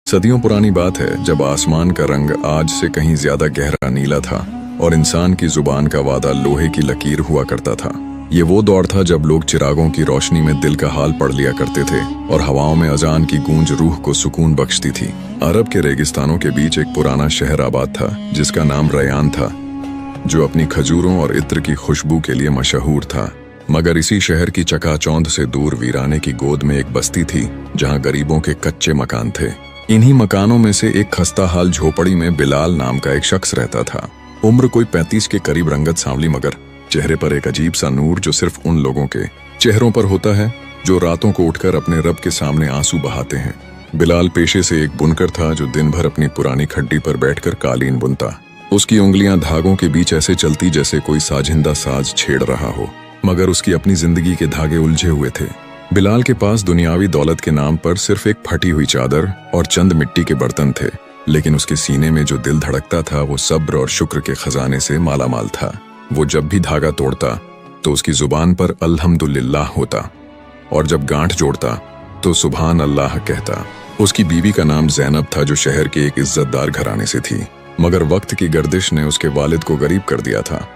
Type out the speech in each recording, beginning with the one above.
सदियों पुरानी बात है जब आसमान का रंग आज से कहीं ज्यादा गहरा नीला था और इंसान की जुबान का वादा लोहे की लकीर हुआ करता था। ये वो दौर था जब लोग चिरागों की रोशनी में दिल का हाल पढ़ लिया करते थे और हवाओं में अजान की गूंज रूह को सुकून बख्शती थी। अरब के रेगिस्तानों के बीच एक पुराना शहर आबाद था जिसका नाम रयान था, जो अपनी खजूरों और इत्र की खुशबू के लिए मशहूर था। मगर इसी शहर की चकाचौंध से दूर वीराने की गोद में एक बस्ती थी जहां गरीबों के कच्चे मकान थे। इन्हीं मकानों में से एक खस्ता हाल झोपड़ी में बिलाल नाम का एक शख्स रहता था। उम्र कोई 35 के करीब, रंगत सांवली, मगर चेहरे पर एक अजीब सा नूर जो सिर्फ उन लोगों के चेहरों पर होता है जो रातों को उठकर अपने रब के सामने आंसू बहाते हैं। बिलाल पेशे से एक बुनकर था जो दिन भर अपनी पुरानी खड्डी पर बैठकर कालीन बुनता। उसकी उंगलियां धागों के बीच ऐसे चलती जैसे कोई साजिंदा साज छेड़ रहा हो, मगर उसकी अपनी जिंदगी के धागे उलझे हुए थे। बिलाल के पास दुनियावी दौलत के नाम पर सिर्फ एक फटी हुई चादर और चंद मिट्टी के बर्तन थे, लेकिन उसके सीने में जो दिल धड़कता था वो सब्र और शुक्र के खजाने से मालामाल था। वो जब भी धागा तोड़ता तो उसकी जुबान पर अल्हम्दुलिल्लाह होता और जब गांठ जोड़ता तो सुभान अल्लाह कहता। उसकी बीवी का नाम ज़ैनब था जो शहर के एक इज्जतदार घराने से थी, मगर वक्त की गर्दिश ने उसके वालिद को गरीब कर दिया था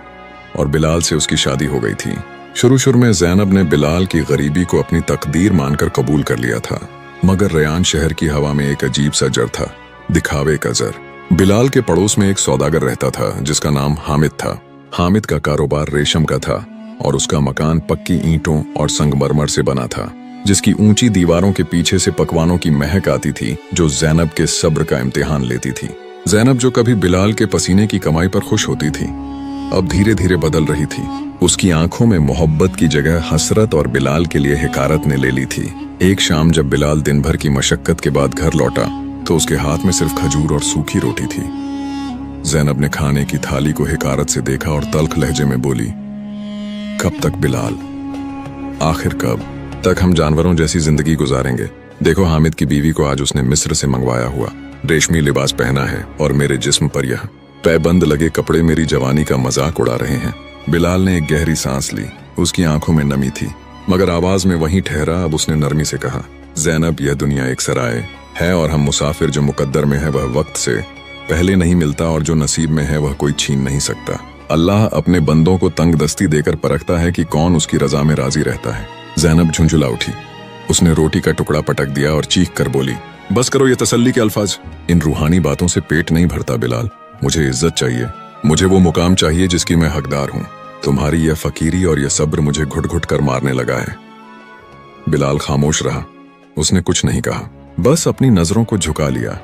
और बिलाल से उसकी शादी हो गई थी। शुरू में ज़ैनब ने बिलाल की गरीबी को अपनी तकदीर मानकर कबूल कर लिया था, मगर रयान शहर की हवा में एक अजीब सा जर था, दिखावे का जर। बिलाल के पड़ोस में एक सौदागर रहता था जिसका नाम हामिद था। हामिद का कारोबार रेशम का था और उसका मकान पक्की ईंटों और संगमरमर से बना था, जिसकी ऊंची दीवारों के पीछे से पकवानों की महक आती थी जो ज़ैनब के सब्र का इम्तिहान लेती थी। ज़ैनब जो कभी बिलाल के पसीने की कमाई पर खुश होती थी, अब धीरे धीरे बदल रही थी। उसकी आंखों में मोहब्बत की जगह हसरत और बिलाल के लिए हिकारत ने ले ली थी। एक शाम जब बिलाल दिन भर की मशक्कत के बाद घर लौटा तो उसके हाथ में सिर्फ खजूर और सूखी रोटी थी। ज़ैनब ने खाने की थाली को हिकारत से देखा और तल्ख लहजे में बोली, कब तक बिलाल, आखिर कब तक हम जानवरों जैसी जिंदगी गुजारेंगे? देखो, हामिद की बीवी को आज उसने मिस्र से मंगवाया हुआ रेशमी लिबास पहना है और मेरे जिस्म पर यह पैबंद लगे कपड़े मेरी जवानी का मजाक उड़ा रहे हैं। बिलाल ने एक गहरी सांस ली। उसकी आंखों में नमी थी, मगर आवाज में वहीं ठहरा। अब उसने नरमी से कहा, ज़ैनब, यह दुनिया एक सराय है और हम मुसाफिर। जो मुकद्दर में है वह वक्त से पहले नहीं मिलता और जो नसीब में है वह कोई छीन नहीं सकता। अल्लाह अपने बंदों को तंग दस्ती देकर परखता है कि कौन उसकी रजा में राजी रहता है। ज़ैनब झुंझुला उठी। उसने रोटी का टुकड़ा पटक दिया और चीख कर बोली, बस करो ये तसल्ली के अल्फाज। इन रूहानी बातों से पेट नहीं भरता बिलाल। मुझे इज्जत चाहिए, मुझे वो मुकाम चाहिए जिसकी मैं हकदार हूँ। तुम्हारी यह फकीरी और यह सब्र मुझे घुट घुट कर मारने लगा है। बिलाल खामोश रहा। उसने कुछ नहीं कहा, बस अपनी नजरों को झुका लिया,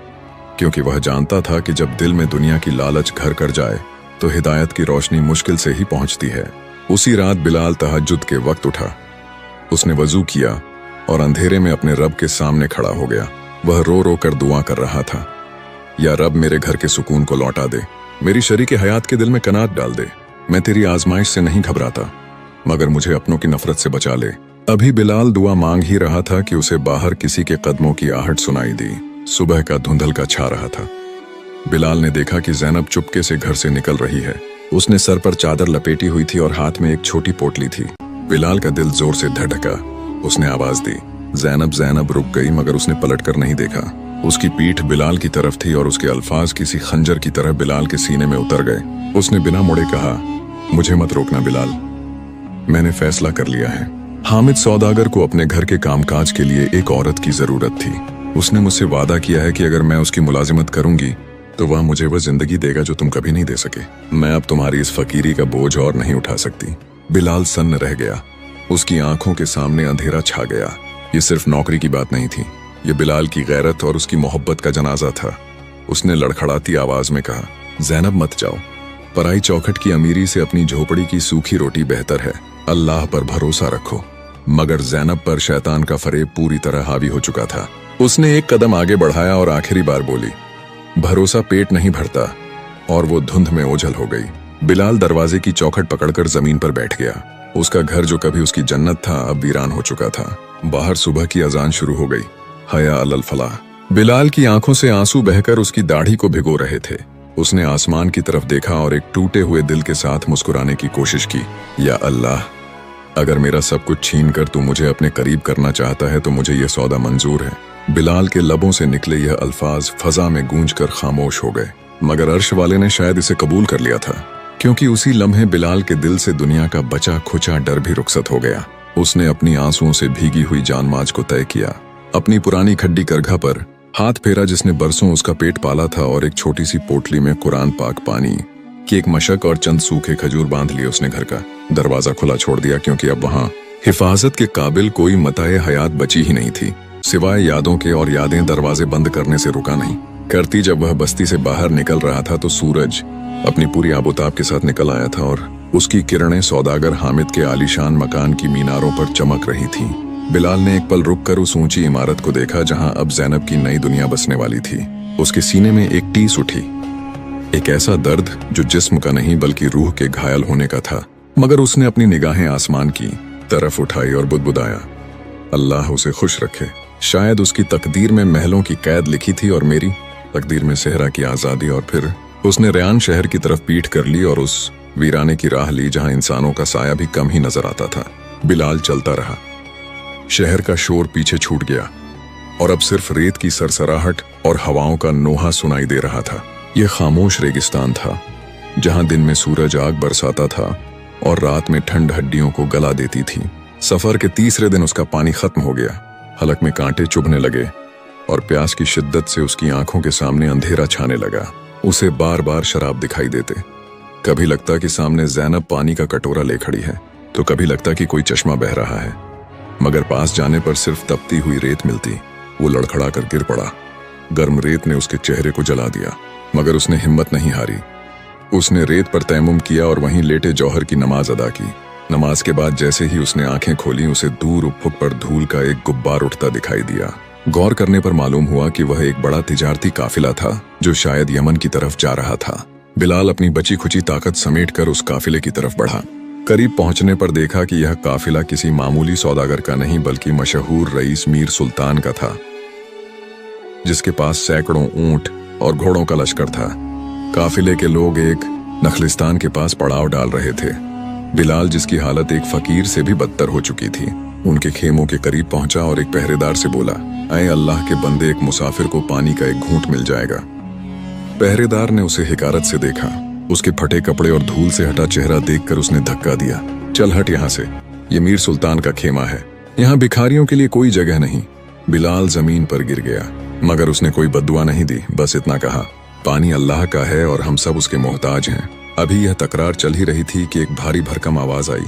क्योंकि वह जानता था कि जब दिल में दुनिया की लालच घर कर जाए तो हिदायत की रोशनी मुश्किल से ही पहुंचती है। उसी रात बिलाल तहज्जुद के वक्त उठा। उसने वजू किया और अंधेरे में अपने रब के सामने खड़ा हो गया। वह रो रो कर दुआ कर रहा था, या रब, मेरे घर के सुकून को लौटा दे, मेरी शरीके हयात के दिल में कनात डाल दे। मैं तेरी आजमाइश से नहीं घबराता, मगर मुझे अपनों की नफरत से बचा ले। अभी बिलाल दुआ मांग ही रहा था कि उसे बाहर किसी के कदमों की आहट सुनाई दी। सुबह का धुंधल का छा रहा था। बिलाल ने देखा कि ज़ैनब चुपके से घर से निकल रही है। उसने सर पर चादर लपेटी हुई थी और हाथ में एक छोटी पोटली थी। बिलाल का दिल जोर से धड़का। उसने आवाज दी, ज़ैनब। ज़ैनब रुक गई, मगर उसने पलटकर नहीं देखा। उसकी पीठ बिलाल की तरफ थी और उसके अल्फाज किसी खंजर की तरह बिलाल के सीने में उतर गए। उसने बिना मुड़े कहा, मुझे मत रोकना बिलाल, मैंने फैसला कर लिया है। हामिद सौदागर को अपने घर के कामकाज के लिए एक औरत की जरूरत थी। उसने मुझसे वादा किया है कि अगर मैं उसकी मुलाजिमत करूंगी तो वह मुझे वह जिंदगी देगा जो तुम कभी नहीं दे सके। मैं अब तुम्हारी इस फकीरी का बोझ और नहीं उठा सकती। बिलाल सन्न रह गया। उसकी आंखों के सामने अंधेरा छा गया। ये सिर्फ नौकरी की बात नहीं थी, ये बिलाल की गैरत और उसकी मोहब्बत का जनाजा था। उसने लड़खड़ाती आवाज में कहा, ज़ैनब मत जाओ। पराई चौखट की अमीरी से अपनी झोपड़ी की सूखी रोटी बेहतर है। अल्लाह पर भरोसा रखो। मगर ज़ैनब पर शैतान का फरेब पूरी तरह हावी हो चुका था। उसने एक कदम आगे बढ़ाया और आखिरी बार बोली, भरोसा पेट नहीं भरता, और वो धुंध में ओझल हो गई। बिलाल दरवाजे की चौखट पकड़कर जमीन पर बैठ गया। उसका घर जो कभी उसकी जन्नत था अब वीरान हो चुका था। बाहर सुबह की अजान शुरू हो गई। हया अलल फलाह। बिलाल की आंखों से आंसू बहकर उसकी दाढ़ी को भिगो रहे थे। उसने आसमान की तरफ देखा और एक टूटे हुए दिल के साथ मुस्कुराने की कोशिश की। या अल्लाह, अगर मेरा सब कुछ छीन कर तू मुझे अपने करीब करना चाहता है तो मुझे यह सौदा मंजूर है। बिलाल के लबों से निकले यह अल्फाज फजा में गूंज कर खामोश हो गए, मगर अर्श वाले ने शायद इसे कबूल कर लिया था, क्योंकि उसी लम्हे बिलाल के दिल से दुनिया का बचा खुचा डर भी रुखसत हो गया। उसने अपनी आंसुओं से भीगी हुई जानमाज को तय किया, अपनी पुरानी खड्डी करघा पर हाथ फेरा जिसने बरसों उसका पेट पाला था, और एक छोटी सी पोटली में कुरान पाक, पानी की एक मशक और चंद सूखे खजूर बांध लिए उसने घर का दरवाजा खुला छोड़ दिया, क्योंकि अब वहां हिफाजत के काबिल कोई मताए हयात बची ही नहीं थी, सिवाय यादों के, और यादें दरवाजे बंद करने से रुका नहीं करती। जब वह बस्ती से बाहर निकल रहा था तो सूरज अपनी पूरी आबोताब के साथ निकल आया था, और उसकी किरणें सौदागर हामिद के आलीशान मकान की मीनारों पर चमक रही थीं। बिलाल ने एक पल रुककर उस ऊंची इमारत को देखा जहां अब ज़ैनब की नई दुनिया बसने वाली थी। उसके सीने में एक टीस उठी, एक ऐसा दर्द जो जिस्म का नहीं बल्कि रूह के घायल होने का था। मगर उसने अपनी निगाहें आसमान की तरफ उठाई और बुदबुदाया, अल्लाह उसे खुश रखे। शायद उसकी तकदीर में महलों की कैद लिखी थी और मेरी तकदीर में सेहरा की आज़ादी। और फिर उसने रेयान शहर की तरफ पीठ कर ली और उस वीराने की राह ली जहां इंसानों का साया भी कम ही नजर आता था। बिलाल चलता रहा, शहर का शोर पीछे छूट गया और अब सिर्फ रेत की सरसराहट और हवाओं का नोहा सुनाई दे रहा था। यह खामोश रेगिस्तान था जहां दिन में सूरज आग बरसाता था और रात में ठंड हड्डियों को गला देती थी। सफर के तीसरे दिन उसका पानी खत्म हो गया, हलक में कांटे चुभने लगे और प्यास की शिद्दत से उसकी आंखों के सामने अंधेरा छाने लगा। उसे बार बार शराब दिखाई देते, कभी लगता कि सामने ज़ैनब पानी का कटोरा ले खड़ी है, तो कभी लगता कि कोई चश्मा बह रहा है, मगर पास जाने पर सिर्फ तपती हुई रेत मिलती। वो लड़खड़ा कर गिर पड़ा। गर्म रेत ने उसके चेहरे को जला दिया, मगर उसने हिम्मत नहीं हारी। उसने रेत पर तयम्मुम किया और वहीं लेटे जौहर की नमाज अदा की। नमाज के बाद जैसे ही उसने आंखें खोली, उसे दूर उफक पर धूल का एक गुब्बार उठता दिखाई दिया। गौर करने पर मालूम हुआ कि वह एक बड़ा तिजारती काफिला था जो शायद यमन की तरफ जा रहा था। बिलाल अपनी बची खुची ताकत समेटकर उस काफिले की तरफ बढ़ा। करीब पहुंचने पर देखा कि यह काफिला किसी मामूली सौदागर का नहीं बल्कि मशहूर रईस मीर सुल्तान का था, जिसके पास सैकड़ों ऊंट और घोड़ों का लश्कर था। काफिले के लोग एक नखलिस्तान के पास पड़ाव डाल रहे थे। बिलाल, जिसकी हालत एक फकीर से भी बदतर हो चुकी थी, उनके खेमों के करीब पहुंचा और एक पहरेदार से बोला, ऐ अल्लाह के बंदे, एक मुसाफिर को पानी का एक घूंट मिल जाएगा। पहरेदार ने उसे हिकारत से देखा। उसके फटे कपड़े और धूल से हटा चेहरा देखकर उसने धक्का दिया, चल हट यहाँ से, ये मीर सुल्तान का खेमा है, यहाँ भिखारियों के लिए कोई जगह नहीं। बिलाल जमीन पर गिर गया, मगर उसने कोई बद्दुआ नहीं दी, बस इतना कहा, पानी अल्लाह का है और हम सब उसके मोहताज हैं। अभी यह तकरार चल ही रही थी कि एक भारी भरकम आवाज आई,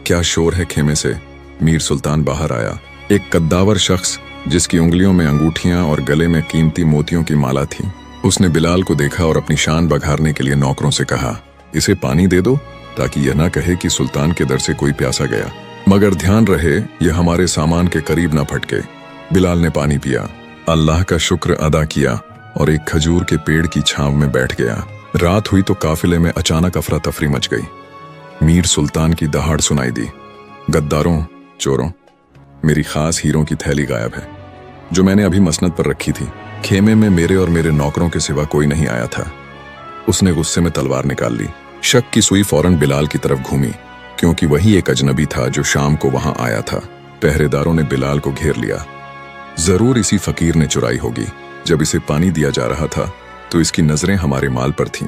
क्या शोर है खेमे से। मीर सुल्तान बाहर आया, एक कद्दावर शख्स जिसकी उंगलियों में अंगूठियां और गले में कीमती मोतियों की माला थी। उसने बिलाल को देखा और अपनी शान बघारने के लिए नौकरों से कहा, इसे पानी दे दो ताकि यह ना कहे कि सुल्तान के दर से कोई प्यासा गया, मगर ध्यान रहे यह हमारे सामान के करीब ना फटके। बिलाल ने पानी पिया, अल्लाह का शुक्र अदा किया और एक खजूर के पेड़ की छांव में बैठ गया। रात हुई तो काफिले में अचानक अफरा तफरी मच गई। मीर सुल्तान की दहाड़ सुनाई दी, गद्दारों, चोरों, मेरी खास हीरों की थैली गायब है जो मैंने अभी मसनद पर रखी थी। खेमे में मेरे और मेरे नौकरों के सिवा कोई नहीं आया था। उसने गुस्से में तलवार निकाल ली। शक की सुई फौरन बिलाल की तरफ घूमी, क्योंकि वही एक अजनबी था जो शाम को वहां आया था। पहरेदारों ने बिलाल को घेर लिया। जरूर इसी फकीर ने चुराई होगी। जब इसे पानी दिया जा रहा था तो इसकी नजरें हमारे माल पर थीं।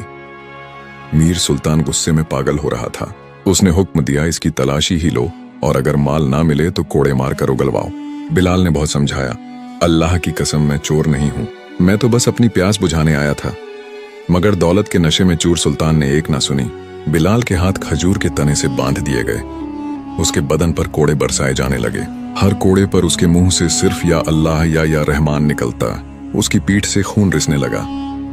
मीर सुल्तान गुस्से में पागल हो रहा था। उसने हुक्म दिया, इसकी तलाशी ही लो और अगर माल ना मिले तो कोड़े मार कर उगलवाओ। बिलाल ने बहुत समझाया, अल्लाह की कसम मैं चोर नहीं हूं, मैं तो बस अपनी प्यास बुझाने आया था। मगर दौलत के नशे में चूर सुल्तान ने एक ना सुनी। बिलाल के हाथ खजूर के तने से बांध दिए गए। उसके बदन पर कोड़े बरसाए जाने लगे। हर कोड़े पर उसके मुंह से सिर्फ या अल्लाह या रहमान निकलता। उसकी पीठ से खून रिसने लगा,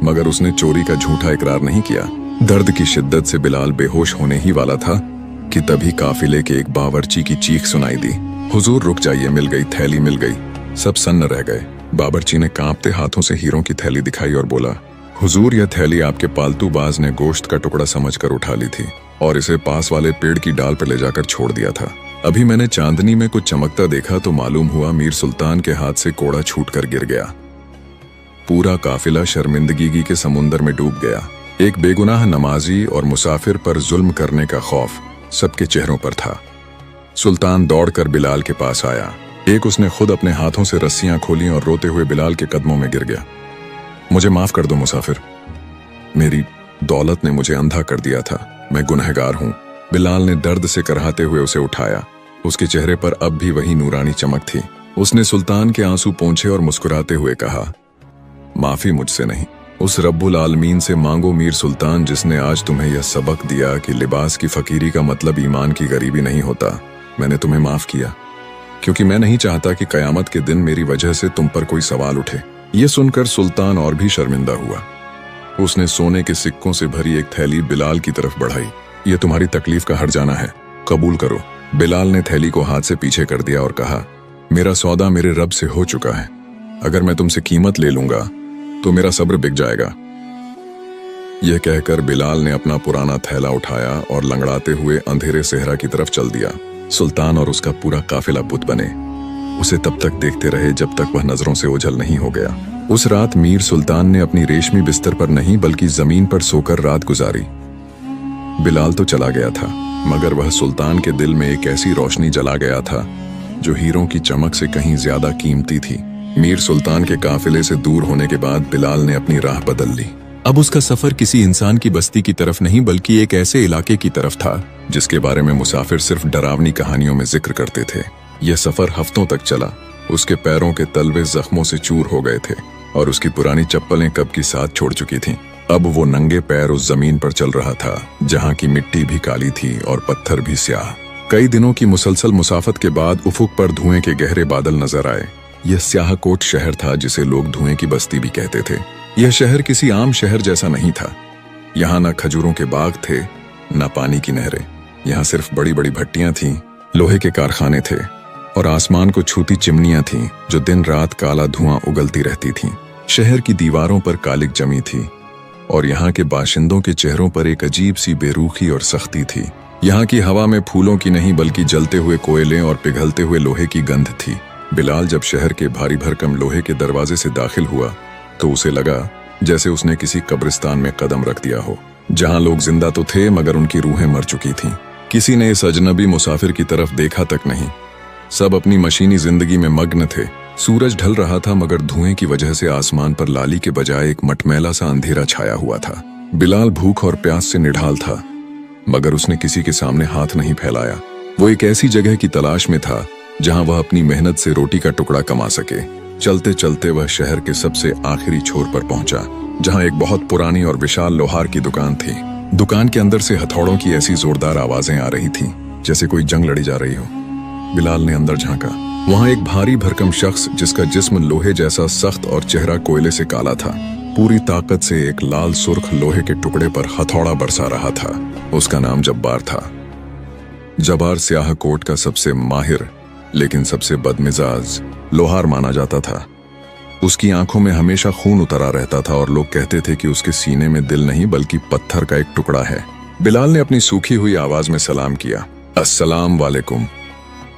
मगर उसने चोरी का झूठा इकरार नहीं किया। दर्द की शिद्दत से बिलाल बेहोश होने ही वाला था कि तभी काफिले के एक बावर्ची की चीख सुनाई दी, हुजूर रुक जाइए, मिल गई, थैली मिल गई। सब सन्न रह गए। बावर्ची ने कांपते हाथों से हीरों की थैली दिखाई और बोला, हुजूर यह थैली आपके पालतू बाज ने गोश्त का टुकड़ा समझकर उठा ली थी और इसे पास वाले पेड़ की डाल पर ले जाकर छोड़ दिया था। अभी मैंने चांदनी में कुछ चमकता देखा तो मालूम हुआ मीर सुल्तान के हाथ से कोड़ा छूटकर गिर गया। पूरा काफिला शर्मिंदगी के समुंदर में डूब गया। एक बेगुनाह नमाजी और मुसाफिर पर जुल्म करने का खौफ सबके चेहरों पर था। सुल्तान दौड़कर बिलाल के पास आया। एक उसने खुद अपने हाथों से रस्सियां खोली और रोते हुए बिलाल के कदमों में गिर गया। मुझे माफ कर दो मुसाफिर, मेरी दौलत ने मुझे अंधा कर दिया था, मैं गुनहगार हूं। बिलाल ने दर्द से कराहते हुए उसे उठाया। उसके चेहरे पर अब भी वही नूरानी चमक थी। उसने सुल्तान के आंसू पोंछे और मुस्कुराते हुए कहा, माफी मुझसे नहीं, उस रब्बुल आलमीन से मांगो मीर सुल्तान, जिसने आज तुम्हें यह सबक दिया कि लिबास की फकीरी का मतलब ईमान की गरीबी नहीं होता। मैंने तुम्हें माफ किया क्योंकि मैं नहीं चाहता कि कयामत के दिन मेरी वजह से तुम पर कोई सवाल उठे। यह सुनकर सुल्तान और भी शर्मिंदा हुआ। उसने सोने के सिक्कों से भरी एक थैली बिलाल की तरफ बढ़ाई। यह तुम्हारी तकलीफ का हर्जाना है, कबूल करो। बिलाल ने थैली को हाथ से पीछे कर दिया और कहा, मेरा सौदा मेरे रब से हो चुका है। अगर मैं तुमसे कीमत ले लूंगा तो मेरा सब्र बिक जाएगा। यह कहकर बिलाल ने अपना पुराना थैला उठाया और लंगड़ाते हुए अंधेरे सेहरा की तरफ चल दिया। सुल्तान और उसका पूरा काफिला बुत बने उसे तब तक देखते रहे जब तक वह नजरों से ओझल नहीं हो गया। उस रात मीर सुल्तान ने अपनी रेशमी बिस्तर पर नहीं बल्कि जमीन पर सोकर रात गुजारी। बिलाल तो चला गया था, मगर वह सुल्तान के दिल में एक ऐसी रोशनी जला गया था जो हीरों की चमक से कहीं ज्यादा कीमती थी। मीर सुल्तान के काफिले से दूर होने के बाद बिलाल ने अपनी राह बदल ली। अब उसका सफर किसी इंसान की बस्ती की तरफ नहीं बल्कि एक ऐसे इलाके की तरफ था जिसके बारे में मुसाफिर सिर्फ डरावनी कहानियों में जिक्र करते थे। यह सफर हफ्तों तक चला। उसके पैरों के तलवे जख्मों से चूर हो गए थे और उसकी पुरानी चप्पलें कब की साथ छोड़ चुकी थीं। अब वो नंगे पैर उस जमीन पर चल रहा था जहां की मिट्टी भी काली थी और पत्थर भी स्याह। कई दिनों की मुसलसल मुसाफत के बाद उफुक पर धुएं के गहरे बादल नजर आए। यह स्याहकोट शहर था जिसे लोग धुएं की बस्ती भी कहते थे। यह शहर किसी आम शहर जैसा नहीं था। यहाँ न खजूरों के बाग थे, न पानी की नहरें। यहाँ सिर्फ बड़ी बड़ी भट्टियां थीं, लोहे के कारखाने थे और आसमान को छूती चिमनियां थीं जो दिन रात काला धुआं उगलती रहती थीं। शहर की दीवारों पर कालिक जमी थी और यहाँ के बाशिंदों के चेहरों पर एक अजीब सी बेरूखी और सख्ती थी। यहाँ की हवा में फूलों की नहीं बल्कि जलते हुए कोयले और पिघलते हुए लोहे की गंध थी। बिलाल जब शहर के भारी भरकम लोहे के दरवाजे से दाखिल हुआ तो उसे लगा जैसे उसने किसी कब्रिस्तान में कदम रख दिया हो, जहां लोग जिंदा तो थे मगर उनकी रूहें मर चुकी थीं। किसी ने इस अजनबी मुसाफिर की तरफ देखा तक नहीं। सब अपनी मशीनी जिंदगी में मग्न थे। सूरज ढल रहा था मगर धुएं की वजह से आसमान पर लाली के बजाय एक मटमैला सा अंधेरा छाया हुआ था। बिलाल भूख और प्यास से निढाल था मगर उसने किसी के सामने हाथ नहीं फैलाया। वो एक ऐसी जगह की तलाश में था जहां वह अपनी मेहनत से रोटी का टुकड़ा कमा सके। चलते चलते वह शहर के सबसे आखिरी छोर पर पहुंचा जहां एक बहुत पुरानी और विशाल लोहार की दुकान थी। दुकान के अंदर से हथौड़ों की ऐसी जोरदार आवाजें आ रही थीं जैसे कोई जंग लड़ी जा रही हो। बिलाल ने अंदर झांका। वहां एक भारी भरकम शख्स जिसका जिस्म लोहे जैसा सख्त और चेहरा कोयले से काला था, पूरी ताकत से एक लाल सुर्ख लोहे के टुकड़े पर हथौड़ा बरसा रहा था। उसका नाम जब्बार था। जब्बार स्याह कोट का सबसे माहिर लेकिन सबसे बदमिजाज लोहार माना जाता था। उसकी आंखों में हमेशा खून उतरा रहता था और लोग कहते थे कि उसके सीने में दिल नहीं बल्कि पत्थर का एक टुकड़ा है। बिलाल ने अपनी सूखी हुई आवाज में सलाम किया, अस्सलाम वालेकुम।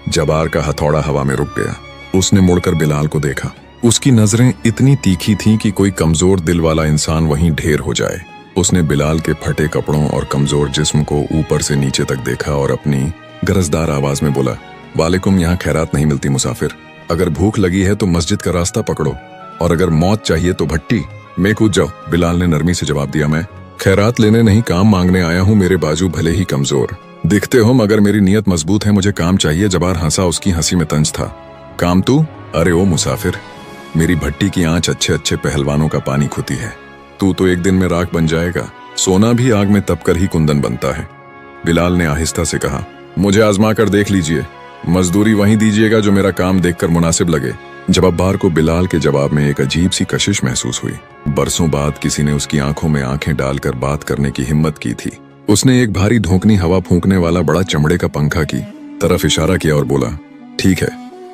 जब्बार का हथौड़ा हवा में रुक गया। उसने मुड़कर बिलाल को देखा। उसकी नजरें इतनी तीखी थीं कि कोई कमजोर दिल वाला इंसान वहीं ढेर हो जाए। उसने बिलाल के फटे कपड़ों और कमजोर जिस्म को ऊपर से नीचे तक देखा और अपनी गरजदार आवाज में बोला, वालेकुम। यहाँ खैरात नहीं मिलती मुसाफिर। अगर भूख लगी है तो मस्जिद का रास्ता पकड़ो और अगर मौत चाहिए तो भट्टी में कूद जाओ। बिलाल ने नरमी से जवाब दिया, मैं खैरात लेने नहीं काम मांगने आया हूँ। मेरे बाजू भले ही कमजोर दिखते हो मगर मेरी नीयत मजबूत है, मुझे काम चाहिए। जब्बार हंसा। उसकी हंसी में तंज था। काम तू? अरे ओ मुसाफिर, मेरी भट्टी की आंच अच्छे अच्छे पहलवानों का पानी खुती है। तू तो एक दिन में राख बन जाएगा। सोना भी आग में तप कर ही कुंदन बनता है। बिलाल ने आहिस्ता से कहा, मुझे आजमा कर देख लीजिए। मजदूरी वहीं दीजिएगा जो मेरा काम देखकर मुनासिब लगे। जब्बार को बिलाल के जवाब में एक अजीब सी कशिश महसूस हुई। बरसों बाद किसी ने उसकी आंखों में आंखें डालकर बात करने की हिम्मत की थी। उसने एक भारी धोंकनी हवा फूंकने वाला बड़ा चमड़े का पंखा की तरफ इशारा किया और बोला, ठीक है,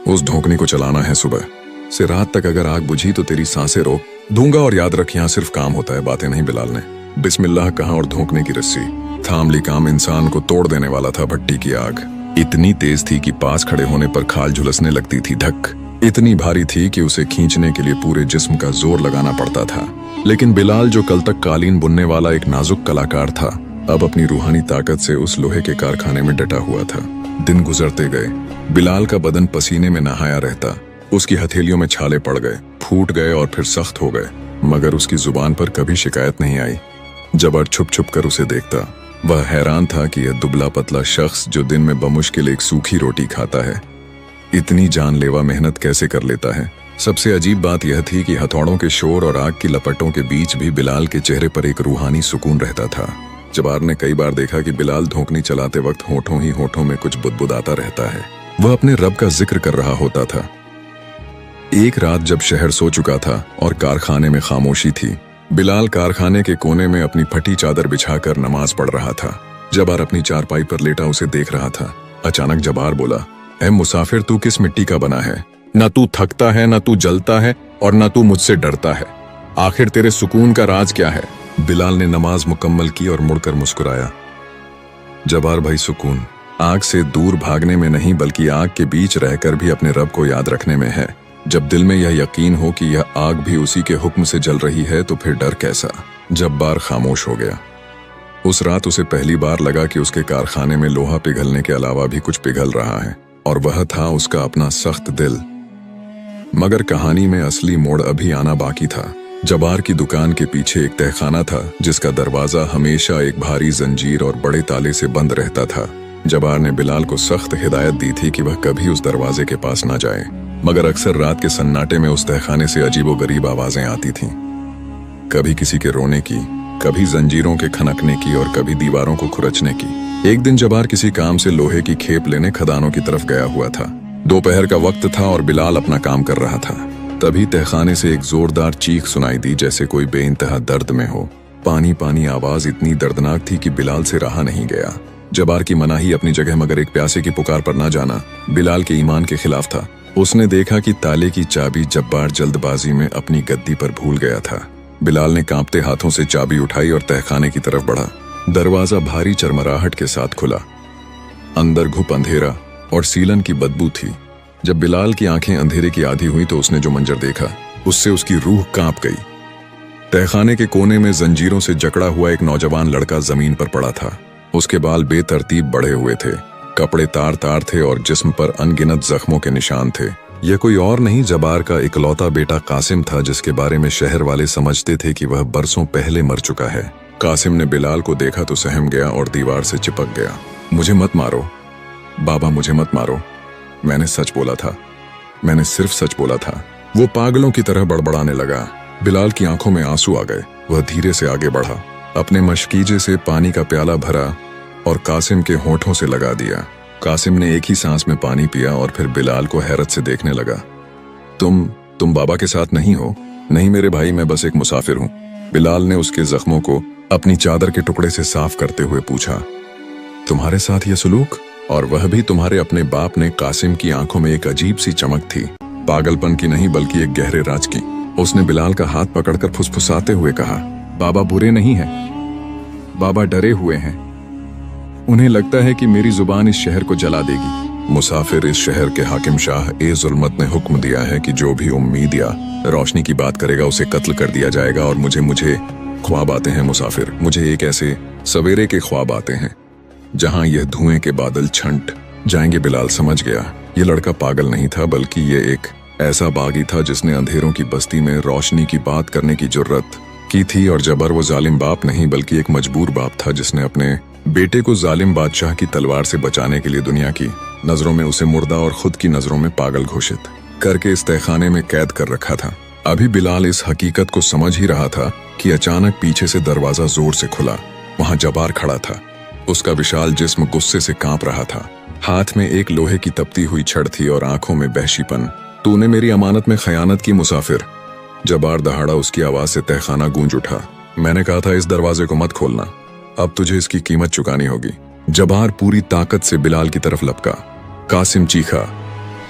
उस धोंकनी को चलाना है। सुबह से रात तक अगर आग बुझी तो तेरी सांसें रोक दूंगा और याद रख यहाँ सिर्फ काम होता है, बातें नहीं। बिलाल ने बिस्मिल्लाह कहा और धोंकने की रस्सी थाम ली। काम इंसान को तोड़ देने वाला था। भट्टी की आग इतनी तेज थी कि पास खड़े होने पर खाल झुलसने लगती थी। धक इतनी भारी थी कि उसे खींचने के लिए पूरे जिस्म का जोर लगाना पड़ता था। लेकिन बिलाल, जो कल तक कालीन बुनने वाला एक नाजुक कलाकार था, अब अपनी रूहानी ताकत से उस लोहे के कारखाने में डटा हुआ था। दिन गुजरते गए। बिलाल का बदन पसीने में नहाया रहता। उसकी हथेलियों में छाले पड़ गए, फूट गए और फिर सख्त हो गए, मगर उसकी जुबान पर कभी शिकायत नहीं आई। जबार छुप छुप कर उसे देखता। वह हैरान था कि यह दुबला पतला शख्स जो दिन में बमुश्किल एक सूखी रोटी खाता है, इतनी जानलेवा मेहनत कैसे कर लेता है। सबसे अजीब बात यह थी कि हथौड़ों के शोर और आग की लपटों के बीच भी बिलाल के चेहरे पर एक रूहानी सुकून रहता था। जबार ने कई बार देखा कि बिलाल धोखनी चलाते वक्त होठों ही होठों में कुछ बुदबुदाता रहता है। वह अपने रब का जिक्र कर रहा होता था। एक रात जब शहर सो चुका था और कारखाने में खामोशी थी, बिलाल कारखाने के कोने में अपनी फटी चादर बिछाकर नमाज पढ़ रहा था। जबार अपनी चारपाई पर लेटा उसे देख रहा था। अचानक जबार बोला, ऐ मुसाफिर, तू किस मिट्टी का बना है? न तू थकता है, न तू जलता है और न तू मुझसे डरता है। आखिर तेरे सुकून का राज क्या है? बिलाल ने नमाज मुकम्मल की और मुड़कर मुस्कुराया। जबार भाई, सुकून आग से दूर भागने में नहीं बल्कि आग के बीच रहकर भी अपने रब को याद रखने में है। जब दिल में यह यकीन हो कि यह आग भी उसी के हुक्म से जल रही है तो फिर डर कैसा। जब्बार खामोश हो गया। उस रात उसे पहली बार लगा कि उसके कारखाने में लोहा पिघलने के अलावा भी कुछ पिघल रहा है, और वह था उसका अपना सख्त दिल। मगर कहानी में असली मोड़ अभी आना बाकी था। जबार की दुकान के पीछे एक तहखाना था जिसका दरवाजा हमेशा एक भारी जंजीर और बड़े ताले से बंद रहता था। जबार ने बिलाल को सख्त हिदायत दी थी कि वह कभी उस दरवाजे के पास ना जाए, मगर अक्सर रात के सन्नाटे में उस तहखाने से अजीबोगरीब आवाजें आती थीं। कभी किसी के रोने की, कभी जंजीरों के खनकने की और कभी दीवारों को खुरचने की। एक दिन जबार किसी काम से लोहे की खेप लेने खदानों की तरफ गया हुआ था। दोपहर का वक्त था और बिलाल अपना काम कर रहा था। तभी तहखाने से एक जोरदार चीख सुनाई दी, जैसे कोई बेइंतहा दर्द में हो। पानी पानी आवाज इतनी दर्दनाक थी कि बिलाल से रहा नहीं गया। जबार की मनाही अपनी जगह, मगर एक प्यासे की पुकार पर ना जाना बिलाल के ईमान के खिलाफ था। उसने देखा कि ताले की चाबी जब्बार जल्दबाजी में अपनी गद्दी पर भूल गया था। बिलाल ने कांपते हाथों से चाबी उठाई और तहखाने की तरफ बढ़ा। दरवाजा भारी चरमराहट के साथ खुला। अंदर घुप अंधेरा और सीलन की बदबू थी। जब बिलाल की आंखें अंधेरे की आधी हुई तो उसने जो मंजर देखा उससे उसकी रूह कांप गई। तहखाने के कोने में जंजीरों से जकड़ा हुआ एक नौजवान लड़का जमीन पर पड़ा था। उसके बाल बेतरतीब बढ़े हुए थे, कपड़े तार तार थे और जिस्म पर अनगिनत जख्मों के निशान थे। यह कोई और नहीं, जबार का इकलौता बेटा कासिम था, जिसके बारे में शहर वाले समझते थे कि वह बरसों पहले मर चुका है। कासिम ने बिलाल को देखा तो सहम गया और दीवार से चिपक गया। मुझे मत मारो बाबा, मुझे मत मारो। मैंने सच बोला था, मैंने सिर्फ सच बोला था। वो पागलों की तरह बड़बड़ाने लगा। बिलाल की आंखों में आंसू आ गए। वह धीरे से आगे बढ़ा, अपने मशकीजे से पानी का प्याला भरा और कासिम के होठों से लगा दिया। कासिम ने एक ही सांस में पानी पिया और फिर बिलाल को हैरत से देखने लगा। तुम बाबा के साथ नहीं हो? नहीं मेरे भाई, मैं बस एक मुसाफिर हूँ। बिलाल ने उसके जख्मों को अपनी चादर के टुकड़े से साफ करते हुए पूछा, तुम्हारे साथ यह सुलूक? और वह भी तुम्हारे अपने बाप ने? कासिम की आंखों में एक अजीब सी चमक थी, पागलपन की नहीं बल्कि एक गहरे राज की। उसने बिलाल का हाथ पकड़कर फुसफुसाते हुए कहा, बाबा बुरे नहीं हैं, बाबा डरे हुए हैं। उन्हें लगता है कि मेरी जुबान इस शहर को जला देगी। मुसाफिर, इस शहर के हाकिम शाह ए जुल्मत ने हुक्म दिया है कि जो भी उम्मीद या रोशनी की बात करेगा उसे कत्ल कर दिया जाएगा। और मुझे ख्वाब आते हैं मुसाफिर, मुझे एक ऐसे सवेरे के ख्वाब आते हैं जहां यह धुएं के बादल छंट जाएंगे। बिलाल समझ गया, ये लड़का पागल नहीं था, बल्कि ये एक ऐसा बागी था जिसने अंधेरों की बस्ती में रोशनी की बात करने की जुर्रत की थी। और जबर वो जालिम बाप नहीं बल्कि एक मजबूर बाप था जिसने अपने बेटे को जालिम बादशाह की तलवार से बचाने के लिए दुनिया की नजरों में उसे मुर्दा और खुद की नजरों में पागल घोषित करके इस तहखाने में कैद कर रखा था। अभी बिलाल इस हकीकत को समझ ही रहा था कि अचानक पीछे से दरवाजा जोर से खुला। वहां जबार खड़ा था। उसका विशाल जिस्म गुस्से से कांप रहा था। हाथ में एक लोहे की तपती हुई छड़ थी और आंखों में वहशीपन। तूने मेरी अमानत में खयानत की मुसाफिर। जबार दहाड़ा उसकी आवाज से तहखाना गूंज उठा। मैंने कहा था इस दरवाजे को मत खोलना, अब तुझे इसकी कीमत चुकानी होगी। जबार पूरी ताकत से बिलाल की तरफ लपका। कासिम चीखा,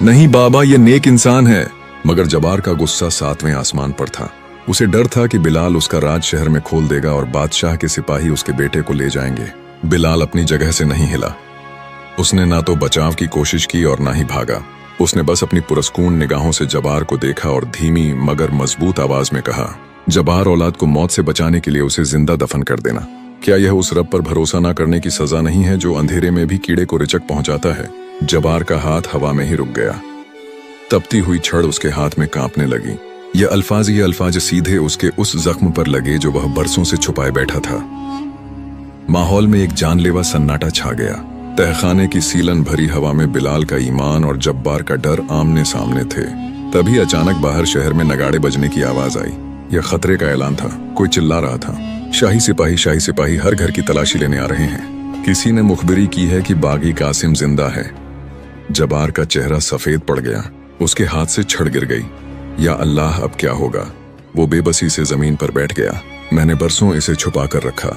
नहीं बाबा, ये नेक इंसान है। मगर जबार का गुस्सा 7वें आसमान पर था। उसे डर था कि बिलाल उसका राज शहर में खोल देगा और बादशाह के सिपाही उसके बेटे को ले जाएंगे। बिलाल अपनी जगह से नहीं हिला। उसने ना तो बचाव की कोशिश की और ना ही भागा। उसने बस अपनी पुरस्कून निगाहों से जबार को देखा और धीमी मगर मजबूत आवाज में कहा, जबार, औलाद को मौत से बचाने के लिए उसे जिंदा दफन कर देना। क्या यह उस रब पर भरोसा ना करने की सजा नहीं है जो अंधेरे में भी कीड़े को रिचक पहुंचाता है? जबार का हाथ हवा में ही रुक गया। तपती हुई छड़ उसके हाथ में कांपने लगी। ये अल्फाज सीधे उसके उस जख्म पर लगे जो वह बरसों से छुपाए बैठा था। माहौल में एक जानलेवा सन्नाटा छा गया। तहखाने की सीलन भरी हवा में बिलाल का ईमान और जब्बार का डर आमने सामने थे। तभी अचानक बाहर शहर में नगाड़े बजने की आवाज आई। यह खतरे का ऐलान था। कोई चिल्ला रहा था, शाही सिपाही हर घर की तलाशी लेने आ रहे हैं। किसी ने मुखबिरी की है कि बागी कासिम जिंदा है। जबार का चेहरा सफेद पड़ गया। उसके हाथ से छड़ गिर गई। या अल्लाह, अब क्या होगा? वो बेबसी से जमीन पर बैठ गया। मैंने बरसों इसे छुपा कर रखा,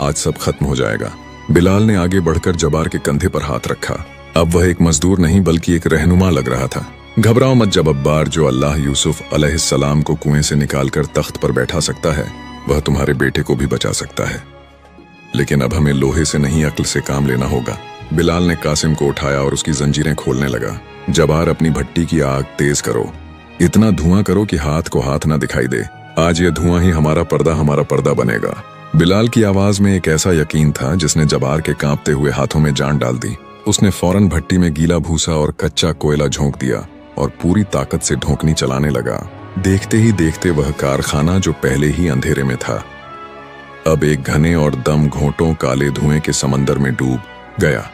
आज सब खत्म हो जाएगा। बिलाल ने आगे बढ़कर जबार के कंधे पर हाथ रखा। अब वह एक मजदूर नहीं बल्कि एक रहनुमा लग रहा था। घबराओ मत जब्बार, जो अल्लाह यूसुफ अलैहिस्सलाम को कुएं से निकालकर तख्त पर बैठा सकता है, वह तुम्हारे बेटे को भी बचा सकता है। लेकिन अब हमें लोहे से नहीं, अक्ल से काम लेना होगा। बिलाल ने कासिम को उठाया और उसकी जंजीरें खोलने लगा। जबार, अपनी भट्टी की आग तेज करो, इतना धुआं करो कि हाथ को हाथ ना दिखाई दे। आज ये धुआं ही हमारा पर्दा बनेगा। बिलाल की आवाज में एक ऐसा यकीन था जिसने जबार के कांपते हुए हाथों में जान डाल दी। उसने फौरन भट्टी में गीला भूसा और कच्चा कोयला झोंक दिया और पूरी ताकत से ढोंकनी चलाने लगा। देखते ही देखते वह कारखाना, जो पहले ही अंधेरे में था, अब एक घने और दम घोंटों काले धुएं के समंदर में डूब गया।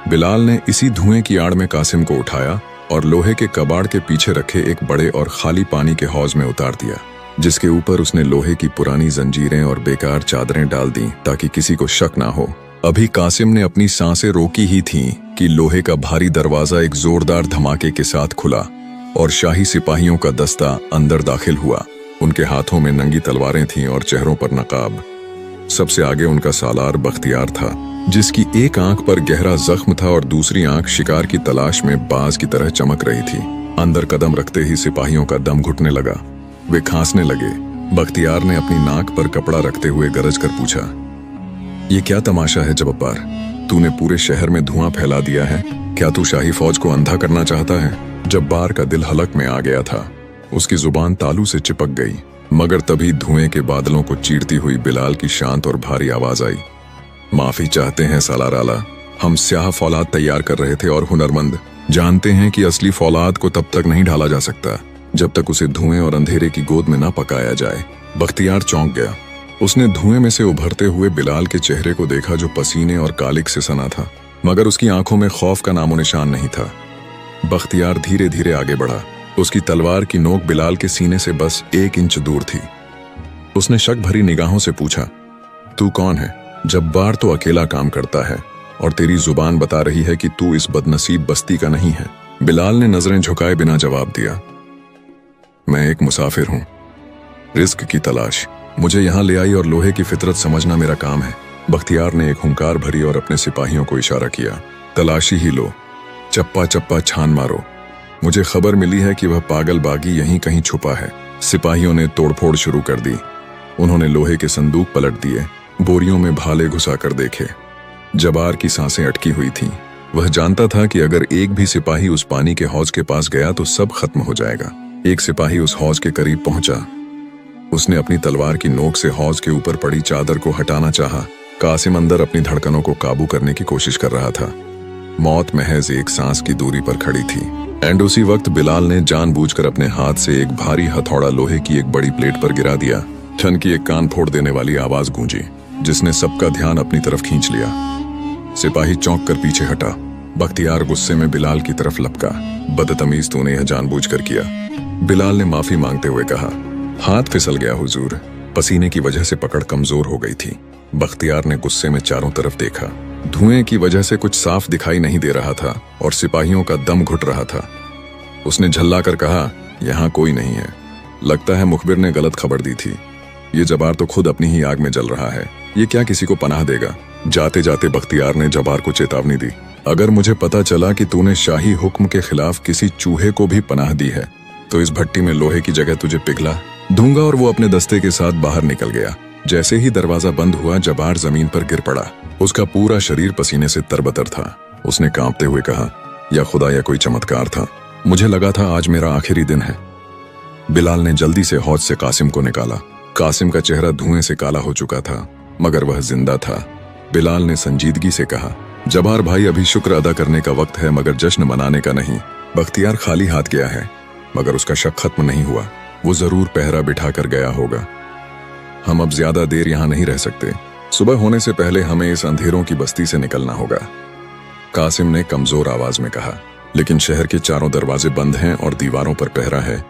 बिलाल ने इसी धुएं की आड़ में कासिम को उठाया और लोहे के कबाड़ के पीछे रखे एक बड़े और खाली पानी के हौज में उतार दिया, जिसके ऊपर उसने लोहे की पुरानी जंजीरें और बेकार चादरें डाल दी ताकि किसी को शक ना हो। अभी कासिम ने अपनी सांसें रोकी ही थीं कि लोहे का भारी दरवाजा एक जोरदार धमाके के साथ खुला और शाही सिपाहियों का दस्ता अंदर दाखिल हुआ। उनके हाथों में नंगी तलवारें थीं और चेहरों पर नकाब। सबसे आगे उनका सालार बख्तियार था, जिसकी एक आंख पर गहरा जख्म था और दूसरी आंख शिकार की तलाश में बाज की तरह चमक रही थी। अंदर कदम रखते ही सिपाहियों का दम घुटने लगा। वे खांसने लगे। बख्तियार ने अपनी नाक पर कपड़ा रखते हुए गरज कर पूछा, ये क्या तमाशा है जब्बार? तूने पूरे शहर में धुआं फैला दिया है। क्या तू शाही फौज को अंधा करना चाहता है? जब्बार का दिल हलक में आ गया था। उसकी जुबान तालू से चिपक गई। मगर तभी धुएं के बादलों को चीरती हुई बिलाल की शांत और भारी आवाज आई, माफी चाहते हैं सालार आला। हम स्याह फौलाद तैयार कर रहे थे और हुनरमंद। जानते हैं कि असली फौलाद को तब तक नहीं ढाला जा सकता जब तक उसे धुएं और अंधेरे की गोद में ना पकाया जाए। बख्तियार चौंक गया। उसने धुएं में से उभरते हुए बिलाल के चेहरे को देखा, जो पसीने और कालिक से सना था, मगर उसकी आंखों में खौफ का नामो निशान नहीं था। बख्तियार धीरे धीरे आगे बढ़ा। उसकी तलवार की नोक बिलाल के सीने से बस 1 इंच दूर थी। उसने शक भरी निगाहों से पूछा, तू कौन है? जब्बार तो अकेला काम करता है और तेरी जुबान बता रही है कि तू इस बदनसीब बस्ती का नहीं है। बिलाल ने नजरें झुकाए बिना जवाब दिया, मैं एक मुसाफिर हूं, रिस्क की तलाश मुझे यहां ले आई और लोहे की फितरत समझना मेरा काम है। बख्तियार ने एक हुंकार भरी और अपने सिपाहियों को इशारा किया, तलाशी ही लो, चप्पा चप्पा छान मारो। मुझे खबर मिली है कि वह पागल बागी यहीं कहीं छुपा है। सिपाहियों ने तोड़फोड़ शुरू कर दी। उन्होंने लोहे के संदूक पलट दिए, बोरियों में भाले घुसा कर देखे। जबार की सांसें अटकी हुई थीं। वह जानता था कि अगर एक भी सिपाही उस पानी के हौज के पास गया तो सब खत्म हो जाएगा। एक सिपाही उस हौज के करीब पहुंचा। उसने अपनी तलवार की नोक से हौज के ऊपर पड़ी चादर को हटाना चाहा। कासिम अंदर अपनी धड़कनों को काबू करने की कोशिश कर रहा था। मौत महज एक सांस की दूरी पर खड़ी थी। एंड उसी वक्त बिलाल ने जानबूझकर अपने हाथ से एक भारी हथौड़ा लोहे की एक बड़ी प्लेट पर गिरा दिया। ठन की एक कान फोड़ देने वाली आवाज गूंजी, जिसने सबका ध्यान अपनी तरफ खींच लिया। सिपाही चौंक कर पीछे हटा। बख्तियार गुस्से में बिलाल की तरफ लपका, बदतमीज तूने यह जानबूझकर किया। बिलाल ने माफी मांगते हुए कहा, हाथ फिसल गया हुजूर, पसीने की वजह से पकड़ कमजोर हो गई थी। बख्तियार ने गुस्से में चारों तरफ देखा। धुएं की वजह से कुछ साफ दिखाई नहीं दे रहा था और सिपाहियों का दम घुट रहा था। उसने झल्लाकर कहा, यहाँ कोई नहीं है। लगता है मुखबिर ने गलत खबर दी थी। ये जबार तो खुद अपनी ही आग में जल रहा है। ये क्या किसी को पनाह देगा? जाते जाते बख्तियार ने जबार को चेतावनी दी, अगर मुझे पता चला कि तूने शाही हुक्म के खिलाफ किसी चूहे को भी पनाह दी है तो इस भट्टी में लोहे की जगह तुझे पिघला दूंगा। और वो अपने दस्ते के साथ बाहर निकल गया। जैसे ही दरवाजा बंद हुआ, जबार जमीन पर गिर पड़ा। उसका पूरा शरीर पसीने से तरबतर था। उसने कांपते हुए कहा, या खुदा या कोई चमत्कार था, मुझे लगा था आज मेरा आखिरी दिन है। बिलाल ने जल्दी से हौज से कासिम को निकाला। कासिम का चेहरा धुएं से काला हो चुका था, मगर वह जिंदा था। बिलाल ने संजीदगी से कहा, जबार भाई, अभी शुक्र अदा करने का वक्त है मगर जश्न मनाने का नहीं। बख्तियार खाली हाथ गया है मगर उसका शक खत्म नहीं हुआ। वो जरूर पहरा बिठा कर गया होगा। हम अब ज्यादा देर यहाँ नहीं रह सकते। सुबह होने से पहले हमें इस अंधेरों की बस्ती से निकलना होगा, कासिम ने कमजोर आवाज में कहा। लेकिन शहर के चारों दरवाजे बंद हैं और दीवारों पर पहरा है।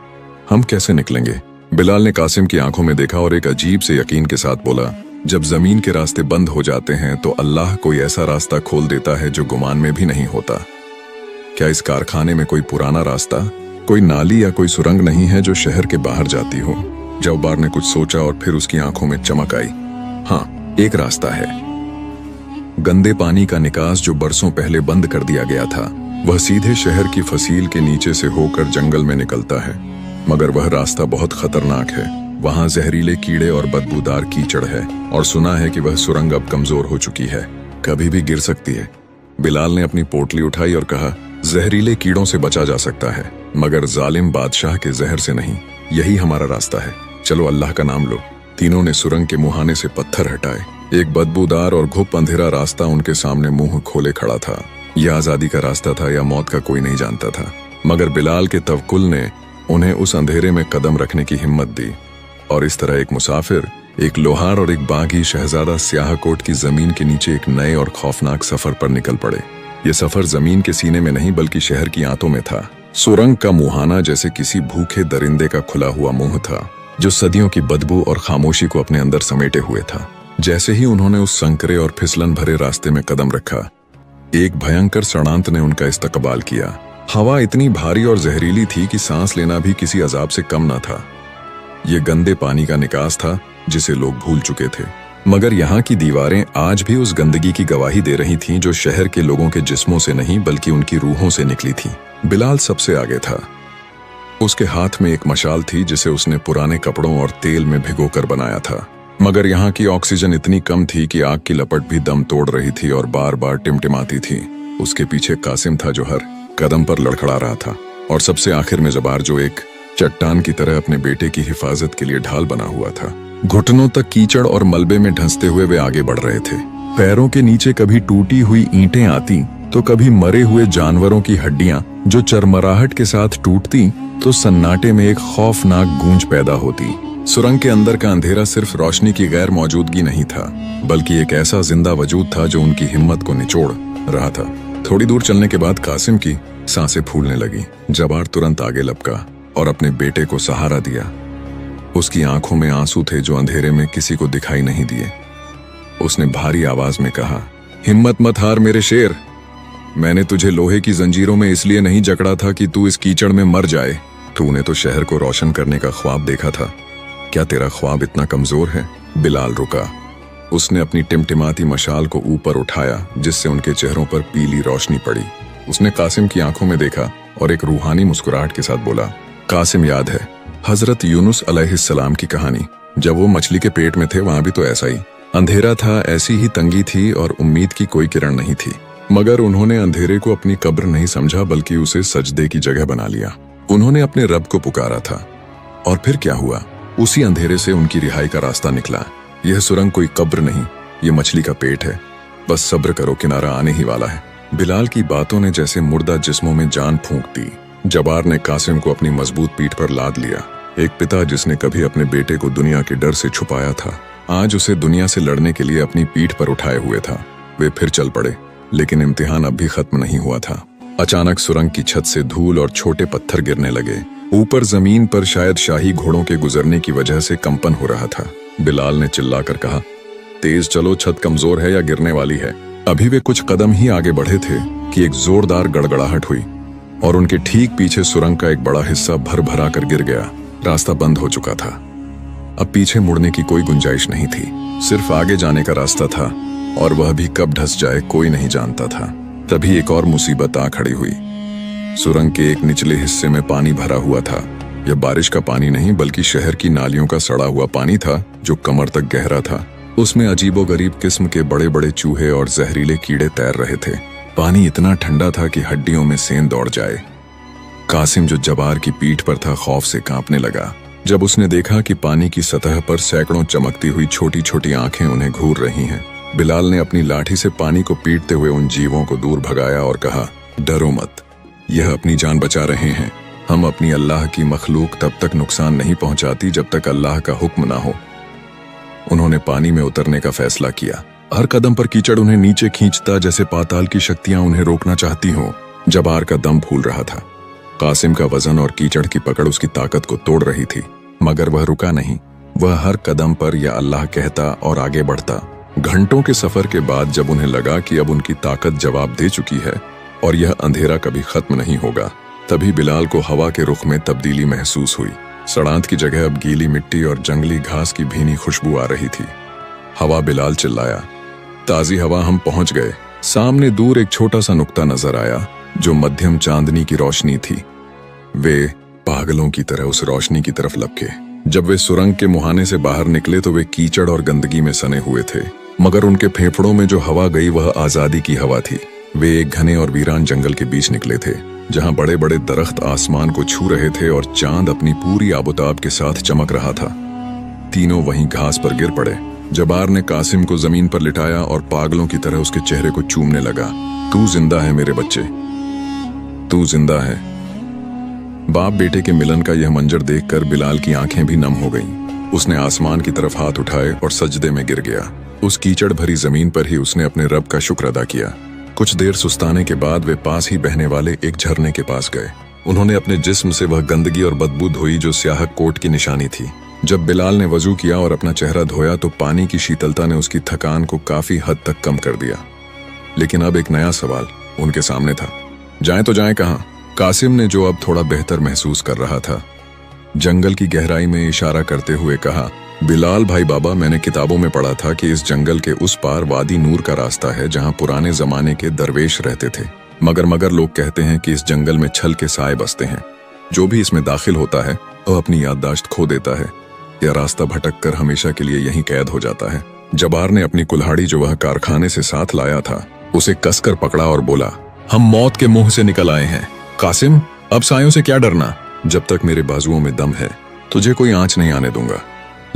हम कैसे निकलेंगे? बिलाल ने कासिम की आंखों में देखा और एक अजीब से यकीन के साथ बोला, जब जमीन के रास्ते बंद हो जाते हैं तो अल्लाह कोई ऐसा रास्ता खोल देता है जो गुमान में भी नहीं होता। क्या इस कारखाने में कोई पुराना रास्ता, कोई नाली या कोई सुरंग नहीं है जो शहर के बाहर जाती हो? जब्बार ने कुछ सोचा और फिर उसकी आंखों में चमक आई। हाँ, एक रास्ता है। गंदे पानी का निकास जो बरसों पहले बंद कर दिया गया था, वह सीधे शहर की फसील के नीचे से होकर जंगल में निकलता है। मगर वह रास्ता बहुत खतरनाक है। वहां जहरीले कीड़े और बदबूदार कीचड़ है और सुना है कि वह सुरंग अब कमजोर हो चुकी है, कभी भी गिर सकती है। बिलाल ने अपनी पोटली उठाई और कहा, जहरीले कीड़ों से बचा जा सकता है मगर जालिम बादशाह के जहर से नहीं। यही हमारा रास्ता है, चलो अल्लाह का नाम लो। तीनों ने सुरंग के मुहाने से पत्थर हटाए। एक बदबूदार और घुप अंधेरा रास्ता उनके सामने मुंह खोले खड़ा था। यह आजादी का रास्ता था या मौत का कोई नहीं जानता था, मगर बिलाल के तवक्कुल ने उन्हें उस अंधेरे में कदम रखने की हिम्मत दी। और इस तरह एक मुसाफिर, एक लोहार और एक बागी शहजादा स्याहकोट की जमीन के नीचे एक नए और खौफनाक सफर पर निकल पड़े। ये सफर जमीन के सीने में नहीं बल्कि शहर की आंतों में था। सुरंग का मुहाना जैसे किसी भूखे दरिंदे का खुला हुआ मुंह था जो सदियों की बदबू और खामोशी को अपने अंदर समेटे हुए था। जैसे ही उन्होंने उस संकरे और फिसलन भरे रास्ते में कदम रखा, एक भयंकर षड्यंत्र ने उनका इस्तकबाल किया। हवा इतनी भारी और जहरीली थी कि सांस लेना भी किसी अजाब से कम न था। ये गंदे पानी का निकास था जिसे लोग भूल चुके थे, मगर यहाँ की दीवारें आज भी उस गंदगी की गवाही दे रही थीं जो शहर के लोगों के जिस्मों से नहीं बल्कि उनकी रूहों से निकली थी। बिलाल सबसे आगे था। उसके हाथ में एक मशाल थी जिसे उसने पुराने कपड़ों और तेल में भिगोकर बनाया था, मगर यहाँ की ऑक्सीजन इतनी कम थी कि आग की लपट भी दम तोड़ रही थी और बार बार टिमटिमाती थी। उसके पीछे कासिम था जो हर कदम पर लड़खड़ा रहा था, और सबसे आखिर में जबार जो एक चट्टान की तरह अपने बेटे की हिफाजत के लिए ढाल बना हुआ था। घुटनों तक कीचड़ और मलबे में ढंसते हुए वे आगे बढ़ रहे थे। पैरों के नीचे कभी टूटी हुई ईंटें आती तो कभी मरे हुए जानवरों की हड्डियां जो चरमराहट के साथ टूटती तो सन्नाटे में एक खौफनाक गूंज पैदा होती। सुरंग के अंदर का अंधेरा सिर्फ रोशनी की गैर मौजूदगी नहीं था बल्कि एक ऐसा जिंदा वजूद था जो उनकी हिम्मत को निचोड़ रहा था। थोड़ी दूर चलने के बाद कासिम की सांसें फूलने लगी। जबार तुरंत आगे लपका और अपने बेटे को सहारा दिया। उसकी आंखों में आंसू थे जो अंधेरे में किसी को दिखाई नहीं दिए। उसने भारी आवाज में कहा, हिम्मत मत हार मेरे शेर। मैंने तुझे लोहे की जंजीरों में इसलिए नहीं जकड़ा था कि तू इस कीचड़ में मर जाए। तूने तो शहर को रोशन करने का ख्वाब देखा था। क्या तेरा ख्वाब इतना कमजोर है? बिलाल रुका। उसने अपनी टिमटिमाती मशाल को ऊपर उठाया जिससे उनके चेहरों पर पीली रोशनी पड़ी। उसने कासिम की आंखों में देखा और एक रूहानी मुस्कुराहट के साथ बोला, कासिम, याद है हजरत यूनुस अलैहिस्सलाम की कहानी? जब वो मछली के पेट में थे वहां भी तो ऐसा ही अंधेरा था, ऐसी ही तंगी थी और उम्मीद की कोई किरण नहीं थी। मगर उन्होंने अंधेरे को अपनी कब्र नहीं समझा बल्कि उसे सजदे की जगह बना लिया। उन्होंने अपने रब को पुकारा था और फिर क्या हुआ? उसी अंधेरे से उनकी रिहाई का रास्ता निकला। यह सुरंग कोई कब्र नहीं, ये मछली का पेट है। बस सब्र करो, किनारा आने ही वाला है। बिलाल की बातों ने जैसे मुर्दा जिस्मों में जान फूंक दी। जबार ने कासिम को अपनी मजबूत पीठ पर लाद लिया। एक पिता जिसने कभी अपने बेटे को दुनिया के डर से छुपाया था, आज उसे दुनिया से लड़ने के लिए अपनी पीठ पर उठाए हुए था। वे फिर चल पड़े, लेकिन इम्तिहान अब भी खत्म नहीं हुआ था। अचानक सुरंग की छत से धूल और छोटे पत्थर गिरने लगे। ऊपर जमीन पर शायद शाही घोड़ों के गुजरने की वजह से कंपन हो रहा था। बिलाल ने चिल्लाकर कहा, तेज चलो, छत कमजोर है या गिरने वाली है। अभी वे कुछ कदम ही आगे बढ़े थे कि एक जोरदार गड़गड़ाहट हुई और उनके ठीक पीछे सुरंग का एक बड़ा हिस्सा भर भरा कर गिर गया। रास्ता बंद हो चुका था। अब पीछे मुड़ने की कोई गुंजाइश नहीं थी, सिर्फ आगे जाने का रास्ता था और वह भी कब ढस जाए कोई नहीं जानता था। तभी एक और मुसीबत आ खड़ी हुई। सुरंग के एक निचले हिस्से में पानी भरा हुआ था। यह बारिश का पानी नहीं बल्कि शहर की नालियों का सड़ा हुआ पानी था जो कमर तक गहरा था। उसमें अजीबोगरीब किस्म के बड़े बड़े चूहे और जहरीले कीड़े तैर रहे थे। पानी इतना ठंडा था कि हड्डियों में सेंध दौड़ जाए। कासिम जो जबार की पीठ पर था खौफ से कांपने लगा जब उसने देखा कि पानी की सतह पर सैकड़ों चमकती हुई छोटी छोटी आंखें उन्हें घूर रही हैं। बिलाल ने अपनी लाठी से पानी को पीटते हुए उन जीवों को दूर भगाया और कहा, डरो मत, यह अपनी जान बचा रहे हैं। हम अपनी अल्लाह की मखलूक तब तक नुकसान नहीं पहुंचाती जब तक अल्लाह का हुक्म ना हो। उन्होंने पानी में उतरने का फैसला किया। हर कदम पर कीचड़ उन्हें नीचे खींचता, जैसे पाताल की शक्तियां उन्हें रोकना चाहती हों। जबार का दम फूल रहा था। कासिम का वजन और कीचड़ की पकड़ उसकी ताकत को तोड़ रही थी, मगर वह रुका नहीं। वह हर कदम पर या अल्लाह कहता और आगे बढ़ता। घंटों के सफर के बाद जब उन्हें लगा कि अब उनकी ताकत जवाब दे चुकी है और यह अंधेरा कभी खत्म नहीं होगा, तभी बिलाल को हवा के रुख में तब्दीली महसूस हुई। सड़ांत की जगह अब गीली मिट्टी और जंगली घास की भीनी खुशबू आ रही थी। हवा, बिलाल चिल्लाया, ताजी हवा, हम पहुंच गए। सामने दूर एक छोटा सा नुक्ता नजर आया जो मध्यम चांदनी की रोशनी थी। वे पागलों की तरह उस रोशनी की तरफ लपके। जब वे सुरंग के मुहाने से बाहर निकले तो वे कीचड़ और गंदगी में सने हुए थे, मगर उनके फेफड़ों में जो हवा गई वह आजादी की हवा थी। वे एक घने और वीरान जंगल के बीच निकले थे, जहां बड़े बड़े दरख्त आसमान को छू रहे थे और चांद अपनी पूरी आबोताब के साथ चमक रहा था। तीनों वहीं घास पर गिर पड़े। जबार ने कासिम को जमीन पर लिटाया और पागलों की तरह उसके चेहरे को चूमने लगा। तू जिंदा है मेरे बच्चे, तू जिंदा है। बाप बेटे के मिलन का यह मंजर देखकर बिलाल की आंखें भी नम हो गईं। उसने आसमान की तरफ हाथ उठाए और सजदे में गिर गया। उस कीचड़ भरी जमीन पर ही उसने अपने रब का शुक्र अदा किया। कुछ देर सुस्ताने के बाद वे पास ही बहने वाले एक झरने के पास गए। उन्होंने अपने जिस्म से वह गंदगी और बदबू धोई जो स्याह कोट की निशानी थी। जब बिलाल ने वजू किया और अपना चेहरा धोया तो पानी की शीतलता ने उसकी थकान को काफी हद तक कम कर दिया। लेकिन अब एक नया सवाल उनके सामने था। जाएं तो जाएं कहाँ? कासिम ने, जो अब थोड़ा बेहतर महसूस कर रहा था, जंगल की गहराई में इशारा करते हुए कहा, बिलाल भाई बाबा, मैंने किताबों में पढ़ा था कि इस जंगल के उस पार वादी नूर का रास्ता है जहां पुराने जमाने के दरवेश रहते थे। मगर लोग कहते हैं कि इस जंगल में छल के साए बसते हैं। जो भी इसमें दाखिल होता है वह अपनी याददाश्त खो देता है या रास्ता भटक कर हमेशा के लिए यहीं कैद हो जाता है। जबार ने अपनी कुल्हाड़ी, जो वह कारखाने से साथ लाया था, उसे कसकर पकड़ा और बोला, हम मौत के मुंह से निकल आए हैं। कासिम, अब सायों से क्या डरना? जब तक मेरे बाजुओं में दम है तुझे कोई आंच नहीं आने दूंगा।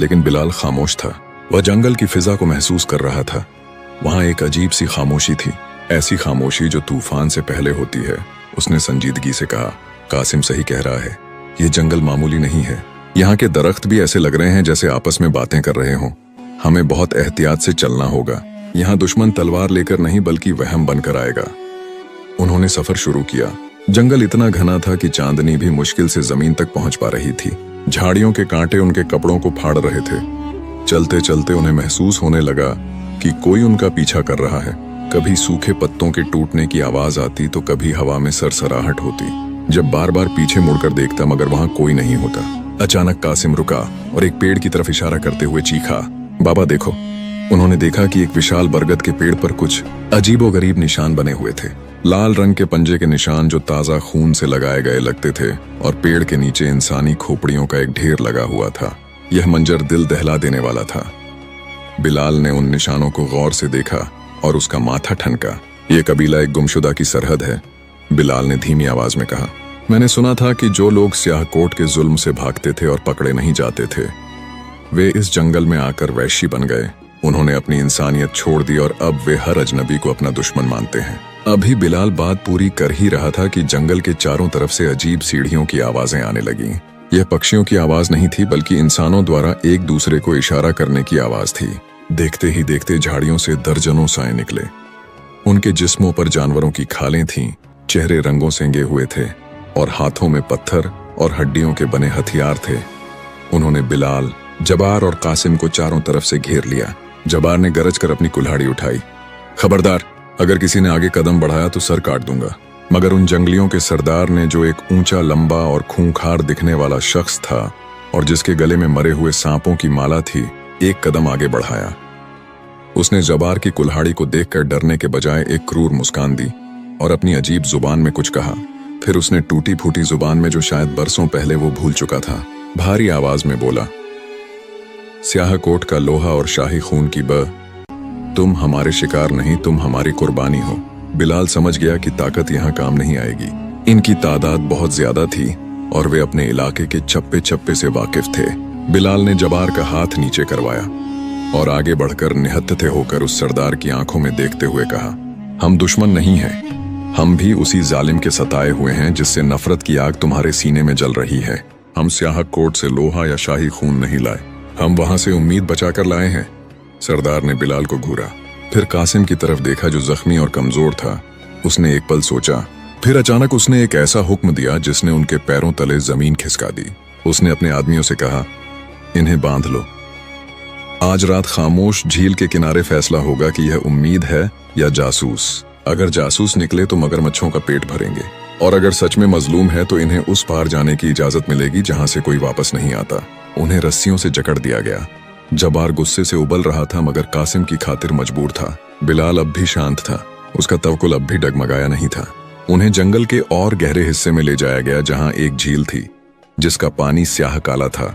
लेकिन बिलाल खामोश था। वह जंगल की फिजा को महसूस कर रहा था। वहां एक अजीब सी खामोशी थी, ऐसी खामोशी जो तूफान से पहले होती है। उसने संजीदगी से कहा, कासिम सही कह रहा है, ये जंगल मामूली नहीं है। यहाँ के दरख्त भी ऐसे लग रहे हैं जैसे आपस में बातें कर रहे हों। हमें बहुत एहतियात से चलना होगा। यहाँ दुश्मन तलवार लेकर नहीं बल्कि वहम बनकर आएगा। उन्होंने सफर शुरू किया। जंगल इतना घना था कि चांदनी भी मुश्किल से जमीन तक पहुंच पा रही थी। झाड़ियों के कांटे उनके कपड़ों को फाड़ रहे थे। चलते चलते उन्हें महसूस होने लगा कि कोई उनका पीछा कर रहा है। कभी सूखे पत्तों के टूटने की आवाज आती तो कभी हवा में सरसराहट होती। जब बार बार पीछे मुड़कर देखता मगर वहां कोई नहीं होता। अचानक कासिम रुका और एक पेड़ की तरफ इशारा करते हुए चीखा, बाबा देखो। उन्होंने देखा कि एक विशाल बरगद के पेड़ पर कुछ अजीबोगरीब निशान बने हुए थे। लाल रंग के पंजे के निशान जो ताजा खून से लगाए गए लगते थे और पेड़ के नीचे इंसानी खोपड़ियों का एक ढेर लगा हुआ था। यह मंजर दिल दहला देने वाला था। बिलाल ने उन निशानों को गौर से देखा और उसका माथा ठनका। यह कबीला एक गुमशुदा की सरहद है। बिलाल ने धीमी आवाज में कहा, मैंने सुना था कि जो लोग स्याहकोट के जुल्म से भागते थे और पकड़े नहीं जाते थे, वे इस जंगल में आकर वैशी बन गए। उन्होंने अपनी इंसानियत छोड़ दी और अब वे हर अजनबी को अपना दुश्मन मानते हैं। अभी बिलाल बात पूरी कर ही रहा था कि जंगल के चारों तरफ से अजीब सीढ़ियों की आवाजें आने लगीं। यह पक्षियों की आवाज नहीं थी बल्कि इंसानों द्वारा एक दूसरे को इशारा करने की आवाज थी। देखते ही देखते झाड़ियों से दर्जनों साए निकले। उनके जिस्मों पर जानवरों की खालें थीं, चेहरे रंगों से इंगे हुए थे और हाथों में पत्थर और हड्डियों के बने हथियार थे। उन्होंने बिलाल, जबार और कासिम को चारों तरफ से घेर लिया। जबार ने गरज कर अपनी कुल्हाड़ी उठाई, खबरदार, अगर किसी ने आगे कदम बढ़ाया तो सर काट दूंगा। मगर उन जंगलियों के सरदार ने, जो एक ऊंचा, लंबा और खूंखार दिखने वाला शख्स था और जिसके गले में मरे हुए सांपों की माला थी, एक कदम आगे बढ़ाया। उसने जबार की कुल्हाड़ी को देखकर डरने के बजाय एक क्रूर मुस्कान दी और अपनी अजीब जुबान में कुछ कहा। फिर उसने टूटी फूटी जुबान में, जो शायद बरसों पहले वो भूल चुका था, भारी आवाज में बोला, स्याहकोट का लोहा और शाही खून की तुम हमारे शिकार नहीं, तुम हमारी कुर्बानी हो। बिलाल समझ गया कि ताकत यहाँ काम नहीं आएगी। इनकी तादाद बहुत ज्यादा थी और वे अपने इलाके के चप्पे चप्पे से वाकिफ थे। बिलाल ने जबार का हाथ नीचे करवाया। और आगे बढ़कर निहत्थे होकर उस सरदार की आंखों में देखते हुए कहा, हम दुश्मन नहीं हैं। हम भी उसी जालिम के सताए हुए हैं जिससे नफरत की आग तुम्हारे सीने में जल रही है। हम सियाहकोट से लोहा या शाही खून नहीं लाए, हम वहां से उम्मीद बचाकर लाए हैं। सरदार ने बिलाल को घूरा, फिर कासिम की तरफ देखा जो जख्मी और कमजोर था। उसने एक पल सोचा, फिर अचानक उसने एक ऐसा हुक्म दिया जिसने उनके पैरों तले जमीन खिसका दी। उसने अपने आदमियों से कहा, इन्हें बांध लो। आज रात खामोश झील के किनारे फैसला होगा कि यह उम्मीद है या जासूस। अगर जासूस निकले तो मगरमच्छों का पेट भरेंगे, और अगर सच में मजलूम है तो इन्हें उस पार जाने की इजाजत मिलेगी जहां से कोई वापस नहीं आता। उन्हें रस्सियों से जकड़ दिया गया। जबार गुस्से से उबल रहा था मगर कासिम की खातिर मजबूर था। बिलाल अब भी शांत था, उसका तवक्कुल अब भी डगमगाया नहीं था। उन्हें जंगल के और गहरे हिस्से में ले जाया गया जहां एक झील थी जिसका पानी स्याह काला था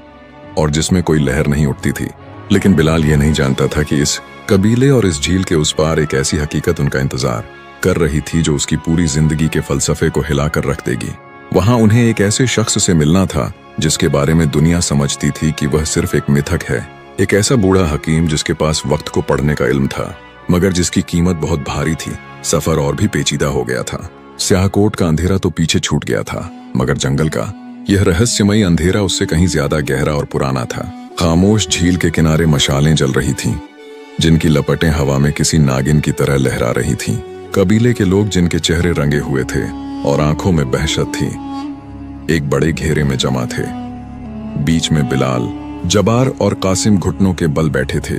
और जिसमें कोई लहर नहीं उठती थी। लेकिन बिलाल यह नहीं जानता था कि इस कबीले और इस झील के उस पार एक ऐसी हकीकत उनका इंतजार कर रही थी जो उसकी पूरी जिंदगी के फलसफे को हिलाकर रख देगी। वहां उन्हें एक ऐसे शख्स से मिलना था जिसके बारे में दुनिया समझती थी कि वह सिर्फ एक मिथक है, एक ऐसा बूढ़ा हकीम जिसके पास वक्त को पढ़ने का इल्म था मगर जिसकी कीमत बहुत भारी थी। सफर और भी पेचीदा हो गया था। सियाहकोट का अंधेरा तो पीछे छूट गया था मगर जंगल का यह रहस्यमयी अंधेरा उससे कहीं ज्यादा गहरा और पुराना था। खामोश झील के किनारे मशालें जल रही थीं, जिनकी लपटें हवा में किसी नागिन की तरह लहरा रही थीं। कबीले के लोग जिनके चेहरे रंगे हुए थे और आंखों में बहशत थी, एक बड़े घेरे में जमा थे। बीच में बिलाल, जबार और कासिम घुटनों के बल बैठे थे।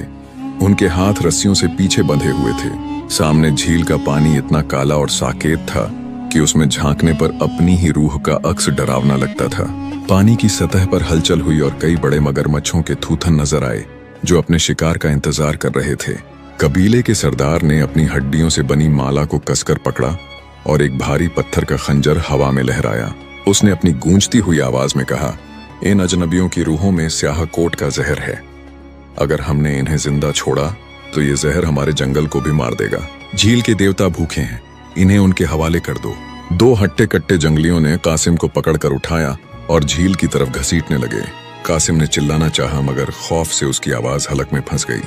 उनके हाथ रस्सियों से पीछे बंधे हुए थे। सामने झील का पानी इतना काला और साकेत था कि उसमें झांकने पर अपनी ही रूह का अक्स डरावना लगता था। पानी की सतह पर हलचल हुई और कई बड़े मगरमच्छों के थूथन नजर आए जो अपने शिकार का इंतजार कर रहे थे। कबीले के सरदार ने अपनी हड्डियों से बनी माला को कसकर पकड़ा और एक भारी पत्थर का खंजर हवा में लहराया। उसने अपनी गूंजती हुई आवाज में कहा, इन अजनबियों की रूहों में सियाहकोट का जहर है। अगर हमने इन्हें जिंदा छोड़ा तो ये जहर हमारे जंगल को भी मार देगा। झील के देवता भूखे हैं, इन्हें उनके हवाले कर दो। दो हट्टे कट्टे जंगलियों ने कासिम को पकड़कर उठाया और झील की तरफ घसीटने लगे। कासिम ने चिल्लाना चाहा मगर खौफ से उसकी आवाज हलक में फंस गई।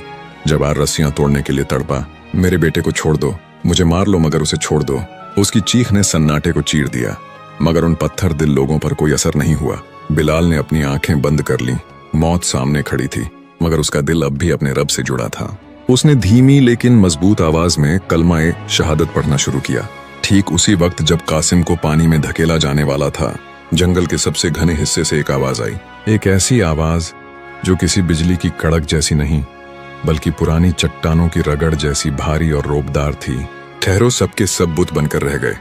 जबार रस्सियां तोड़ने के लिए तड़पा, मेरे बेटे को छोड़ दो, मुझे मार लो मगर उसे छोड़ दो। उसकी चीख ने सन्नाटे को चीर दिया मगर उन पत्थर दिल लोगों पर कोई असर नहीं हुआ। बिलाल ने अपनी आंखें बंद कर ली। मौत सामने खड़ी थी मगर उसका दिल अब भी अपने रब से जुड़ा था। उसने धीमी लेकिन मजबूत आवाज में कलमाए शहादत पढ़ना शुरू किया। ठीक उसी वक्त जब कासिम को पानी में धकेला जाने वाला था, जंगल के सबसे घने हिस्से से एक आवाज आई। एक ऐसी आवाज जो किसी बिजली की कड़क जैसी नहीं बल्कि पुरानी चट्टानों की रगड़ जैसी भारी और रोबदार थी। ठहरो, सबके सब बुत बनकर रह गए।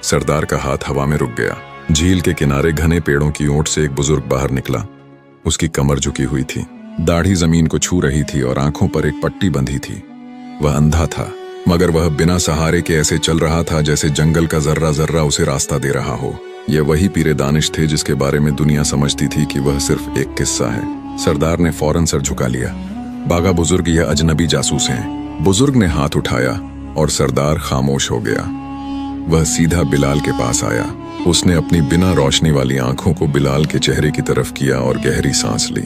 सरदार का हाथ हवा में रुक गया। झील के किनारे घने पेड़ों की ओट से एक बुजुर्ग बाहर निकला। उसकी कमर झुकी हुई थी, दाढ़ी जमीन को छू रही थी और आंखों पर एक पट्टी बंधी थी। वह अंधा था मगर वह बिना सहारे के ऐसे चल रहा था जैसे जंगल का जर्रा जर्रा उसे रास्ता दे रहा हो। यह वही पीरे दानिश थे जिसके बारे में दुनिया समझती थी कि वह सिर्फ एक किस्सा है। सरदार ने फौरन सर झुका लिया। बागा बुजुर्ग, यह अजनबी जासूस हैं। बुजुर्ग ने हाथ उठाया और सरदार खामोश हो गया। वह सीधा बिलाल के पास आया। उसने अपनी बिना रोशनी वाली आंखों को बिलाल के चेहरे की तरफ किया और गहरी सांस ली।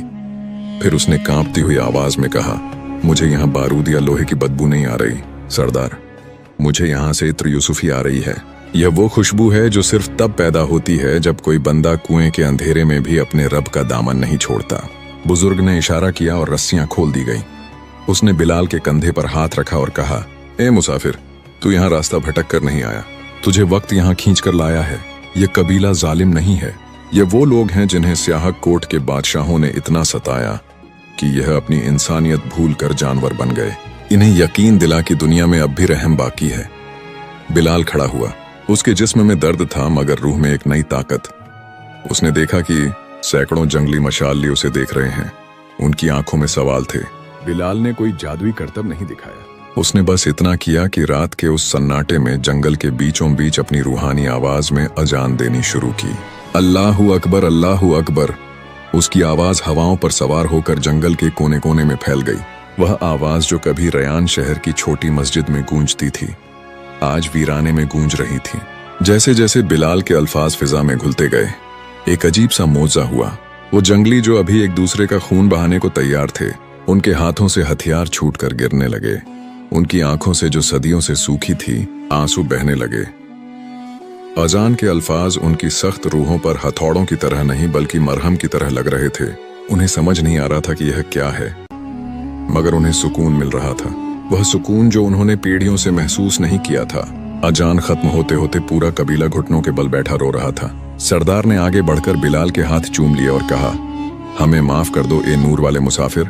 फिर उसने कांपती हुई आवाज में कहा, मुझे यहाँ बारूद या लोहे की बदबू नहीं आ रही सरदार, मुझे यहाँ से इत्र यूसुफी आ रही है। यह वो खुशबू है जो सिर्फ तब पैदा होती है जब कोई बंदा कुएं के अंधेरे में भी अपने रब का दामन नहीं छोड़ता। बुजुर्ग ने इशारा किया और रस्सियां खोल दी गई। उसने बिलाल के कंधे पर हाथ रखा और कहा, ए मुसाफिर, तू यहाँ रास्ता भटक कर नहीं आया, तुझे वक्त यहाँ खींच कर लाया है। यह कबीला जालिम नहीं है, ये वो लोग हैं जिन्हें सियाहकोट के बादशाहों ने इतना सताया कि यह अपनी इंसानियत भूल कर जानवर बन गए। इन्हें यकीन दिला कि दुनिया में अब भी रहम बाकी है। बिलाल खड़ा हुआ। उसके जिस्म में दर्द था मगर रूह में एक नई ताकत। उसने देखा कि सैकड़ों जंगली मशाल उसे देख रहे हैं। उनकी आंखों में सवाल थे। बिलाल ने कोई जादुई करतब नहीं दिखाया। उसने बस इतना किया कि रात के उस सन्नाटे में जंगल के बीचों बीच अपनी रूहानी आवाज में अजान देनी शुरू की। अल्लाहु अकबर, अल्लाहु अकबर। उसकी आवाज हवाओं पर सवार होकर जंगल के कोने कोने में फैल गई। वह आवाज जो कभी रयान शहर की छोटी मस्जिद में गूंजती थी, आज वीराने में गूंज रही थी। जैसे जैसे बिलाल के अल्फाज फिजा में घुलते गए, एक अजीब सा मोजा हुआ। वो जंगली जो अभी एक दूसरे का खून बहाने को तैयार थे, उनके हाथों से हथियार छूटकर गिरने लगे। उनकी आंखों से जो सदियों से सूखी थी आंसू बहने लगे। अजान के अल्फाज उनकी सख्त रूहों पर हथौड़ों की तरह नहीं बल्कि मरहम की तरह लग रहे थे। उन्हें समझ नहीं आ रहा था कि यह क्या है, मगर उन्हें सुकून मिल रहा था, वह सुकून जो उन्होंने पीढ़ियों से महसूस नहीं किया था। अजान खत्म होते होते पूरा कबीला घुटनों के बल बैठा रो रहा था। सरदार ने आगे बढ़कर बिलाल के हाथ चूम लिए और कहा, हमें माफ कर दो ए नूर वाले मुसाफिर,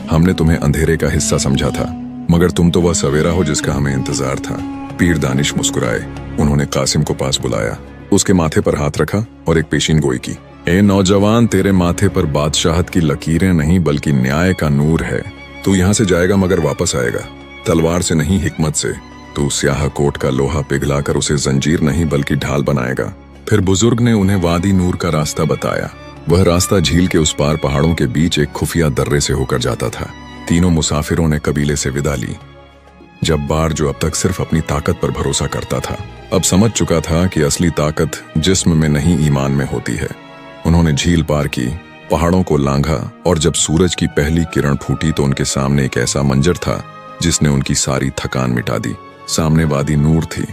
हमने तुम्हें अंधेरे का हिस्सा समझा था, मगर तुम तो वह सवेरा हो जिसका हमें इंतजार था। पीर दानिश मुस्कुराए। उन्होंने कासिम को पास बुलाया, उसके माथे पर हाथ रखा और एक पेशीन गोई की। ए नौजवान, तेरे माथे पर बादशाहत की लकीरें नहीं बल्कि न्याय का नूर है। तू यहाँ से जाएगा मगर वापस आएगा, तलवार से नहीं हिकमत से। तू स्याह कोट का लोहा पिघलाकर उसे जंजीर नहीं बल्कि ढाल बनाएगा। फिर बुजुर्ग ने उन्हें वादी नूर का रास्ता बताया। वह रास्ता झील के उस पार पहाड़ों के बीच एक खुफिया दर्रे से होकर जाता था। तीनों मुसाफिरों ने कबीले से विदा ली। जब्बार, जो अब तक सिर्फ अपनी ताकत पर भरोसा करता था, अब समझ चुका था कि असली ताकत जिस्म में नहीं ईमान में होती है। उन्होंने झील पार की, पहाड़ों को लांघा और जब सूरज की पहली किरण फूटी तो उनके सामने एक ऐसा मंजर था जिसने उनकी सारी थकान मिटा दी। सामने वादी नूर थी।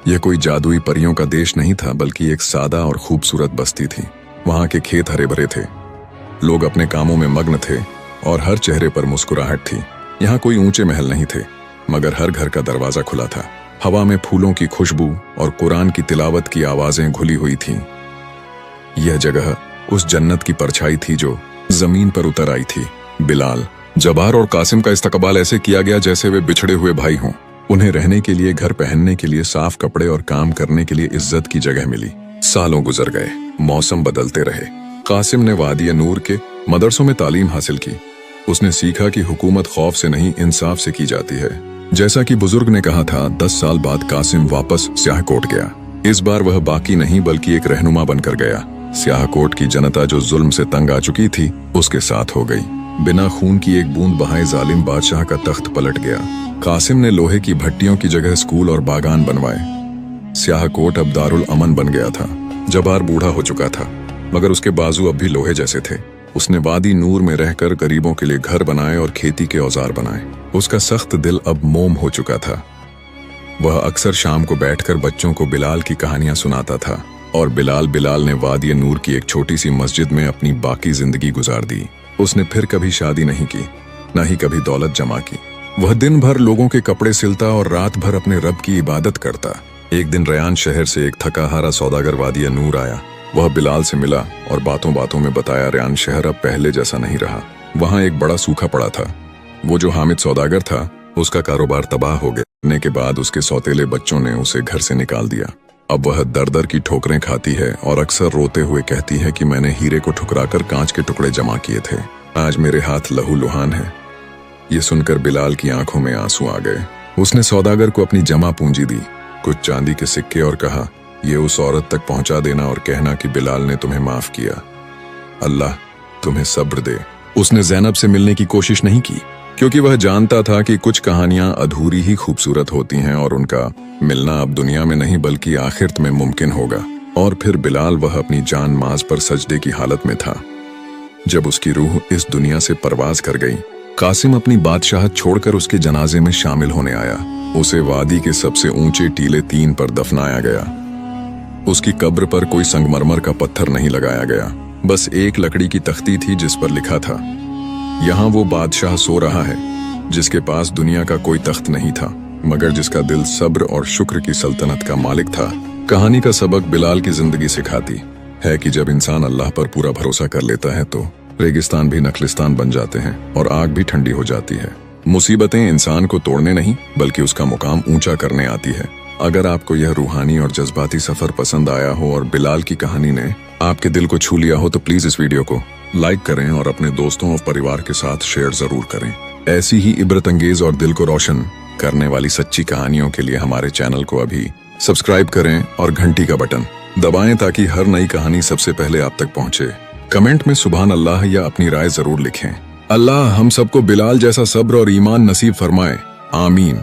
यह कोई जादुई परियों का देश नहीं था बल्कि एक सादा और खूबसूरत बस्ती थी। वहां के खेत हरे भरे थे, लोग अपने कामों में मग्न थे और हर चेहरे पर मुस्कुराहट थी। यहाँ कोई ऊंचे महल नहीं थे, मगर हर घर का दरवाजा खुला था। हवा में फूलों की खुशबू और कुरान की तिलावत की आवाजें घुली हुई थीं। यह जगह उस जन्नत की परछाई थी जो जमीन पर उतर आई थी। बिलाल, जब्बार और कासिम का इस्तकबाल ऐसे किया गया जैसे वे बिछड़े हुए भाई हों। उन्हें रहने के लिए, घर पहनने के लिए, साफ कपड़े और काम करने के लिए इज्जत की जगह मिली। सालों गुजर गए, मौसम बदलते रहे। कासिम ने वादी नूर के मदरसों में तालीम हासिल की। उसने सीखा कि हुकूमत खौफ से नहीं इंसाफ से की जाती है। जैसा कि बुजुर्ग ने कहा था, 10 साल बाद कासिम वापस स्याहकोट गया। इस बार वह बाकी नहीं बल्कि एक रहनुमा बनकर गया। स्याहकोट की जनता जो जुल्म से तंग आ चुकी थी उसके साथ हो गई। बिना खून की एक बूंद बहाए जालिम बादशाह का तख्त पलट गया। कासिम ने लोहे की भट्टियों की जगह स्कूल और बागान बनवाए। स्याहकोट अब दारुल अमन बन गया था। जब्बार बूढ़ा हो चुका था, मगर उसके बाजू अब भी लोहे जैसे थे। उसने वादी नूर में रहकर गरीबों के लिए घर बनाए और खेती के औजार बनाए। उसका सख्त दिल अब मोम हो चुका था। वह अक्सर शाम को बैठकर बच्चों को बिलाल की कहानियां सुनाता था और बिलाल ने वादी नूर की एक छोटी सी मस्जिद में अपनी बाकी जिंदगी गुजार दी। उसने फिर कभी शादी नहीं की, न ही कभी दौलत जमा की। वह दिन भर लोगों के कपड़े सिलता और रात भर अपने रब की इबादत करता। एक दिन रयान शहर से एक थकाहारा सौदागर वादी नूर आया। वह बिलाल से मिला और बातों बातों में बताया, रयान शहर अब पहले जैसा नहीं रहा। वहां एक बड़ा सूखा पड़ा था। वो जो हामिद सौदागर था उसका कारोबार तबाह हो गया। के बाद उसके सौतेले बच्चों ने उसे घर से निकाल दिया। अब वह दर दर की ठोकरें खाती है और अक्सर रोते हुए कहती है कि मैंने हीरे को ठुकराकर कांच के टुकड़े जमा किए थे, आज मेरे हाथ लहू लुहान है। ये सुनकर बिलाल की आंखों में आंसू आ गए। उसने सौदागर को अपनी जमा पूंजी दी, कुछ चांदी के सिक्के, और कहा, ये उस औरत तक पहुंचा देना और कहना कि बिलाल ने तुम्हें माफ किया। अल्लाह तुम्हें सब्र दे। उसने ज़ैनब से मिलने की कोशिश नहीं की क्योंकि वह जानता था कि कुछ कहानियां अधूरी ही खूबसूरत होती हैं और उनका मिलना अब दुनिया में नहीं बल्कि आखिरत में मुमकिन होगा। और फिर बिलाल, वह अपनी जान माज पर सजदे की हालत में था। जब उसकी रूह इस दुनिया से परवाज कर गई, कासिम अपनी बादशाहत छोड़कर उसके जनाजे में शामिल होने आया। उसे वादी के सबसे ऊंचे टीले 3 पर दफनाया गया। उसकी कब्र पर कोई संगमरमर का पत्थर नहीं लगाया गया, बस एक लकड़ी की तख्ती थी जिस पर लिखा था, यहाँ वो बादशाह सो रहा है जिसके पास दुनिया का कोई तख्त नहीं था मगर जिसका दिल सब्र और शुक्र की सल्तनत का मालिक था। कहानी का सबक बिलाल की जिंदगी सिखाती है कि जब इंसान अल्लाह पर पूरा भरोसा कर लेता है तो रेगिस्तान भी नखलिस्तान बन जाते हैं और आग भी ठंडी हो जाती है। मुसीबतें इंसान को तोड़ने नहीं बल्कि उसका मुकाम ऊंचा करने आती है। अगर आपको यह रूहानी और जज्बाती सफर पसंद आया हो और बिलाल की कहानी ने आपके दिल को छू लिया हो तो प्लीज इस वीडियो को लाइक करें और अपने दोस्तों और परिवार के साथ शेयर जरूर करें। ऐसी ही इबरत अंगेज और दिल को रोशन करने वाली सच्ची कहानियों के लिए हमारे चैनल को अभी सब्सक्राइब करें और घंटी का बटन दबाएं ताकि हर नई कहानी सबसे पहले आप तक पहुंचे। कमेंट में सुभान अल्लाह या अपनी राय जरूर लिखें। अल्लाह हम सबको बिलाल जैसा सब्र और ईमान नसीब फरमाए। आमीन।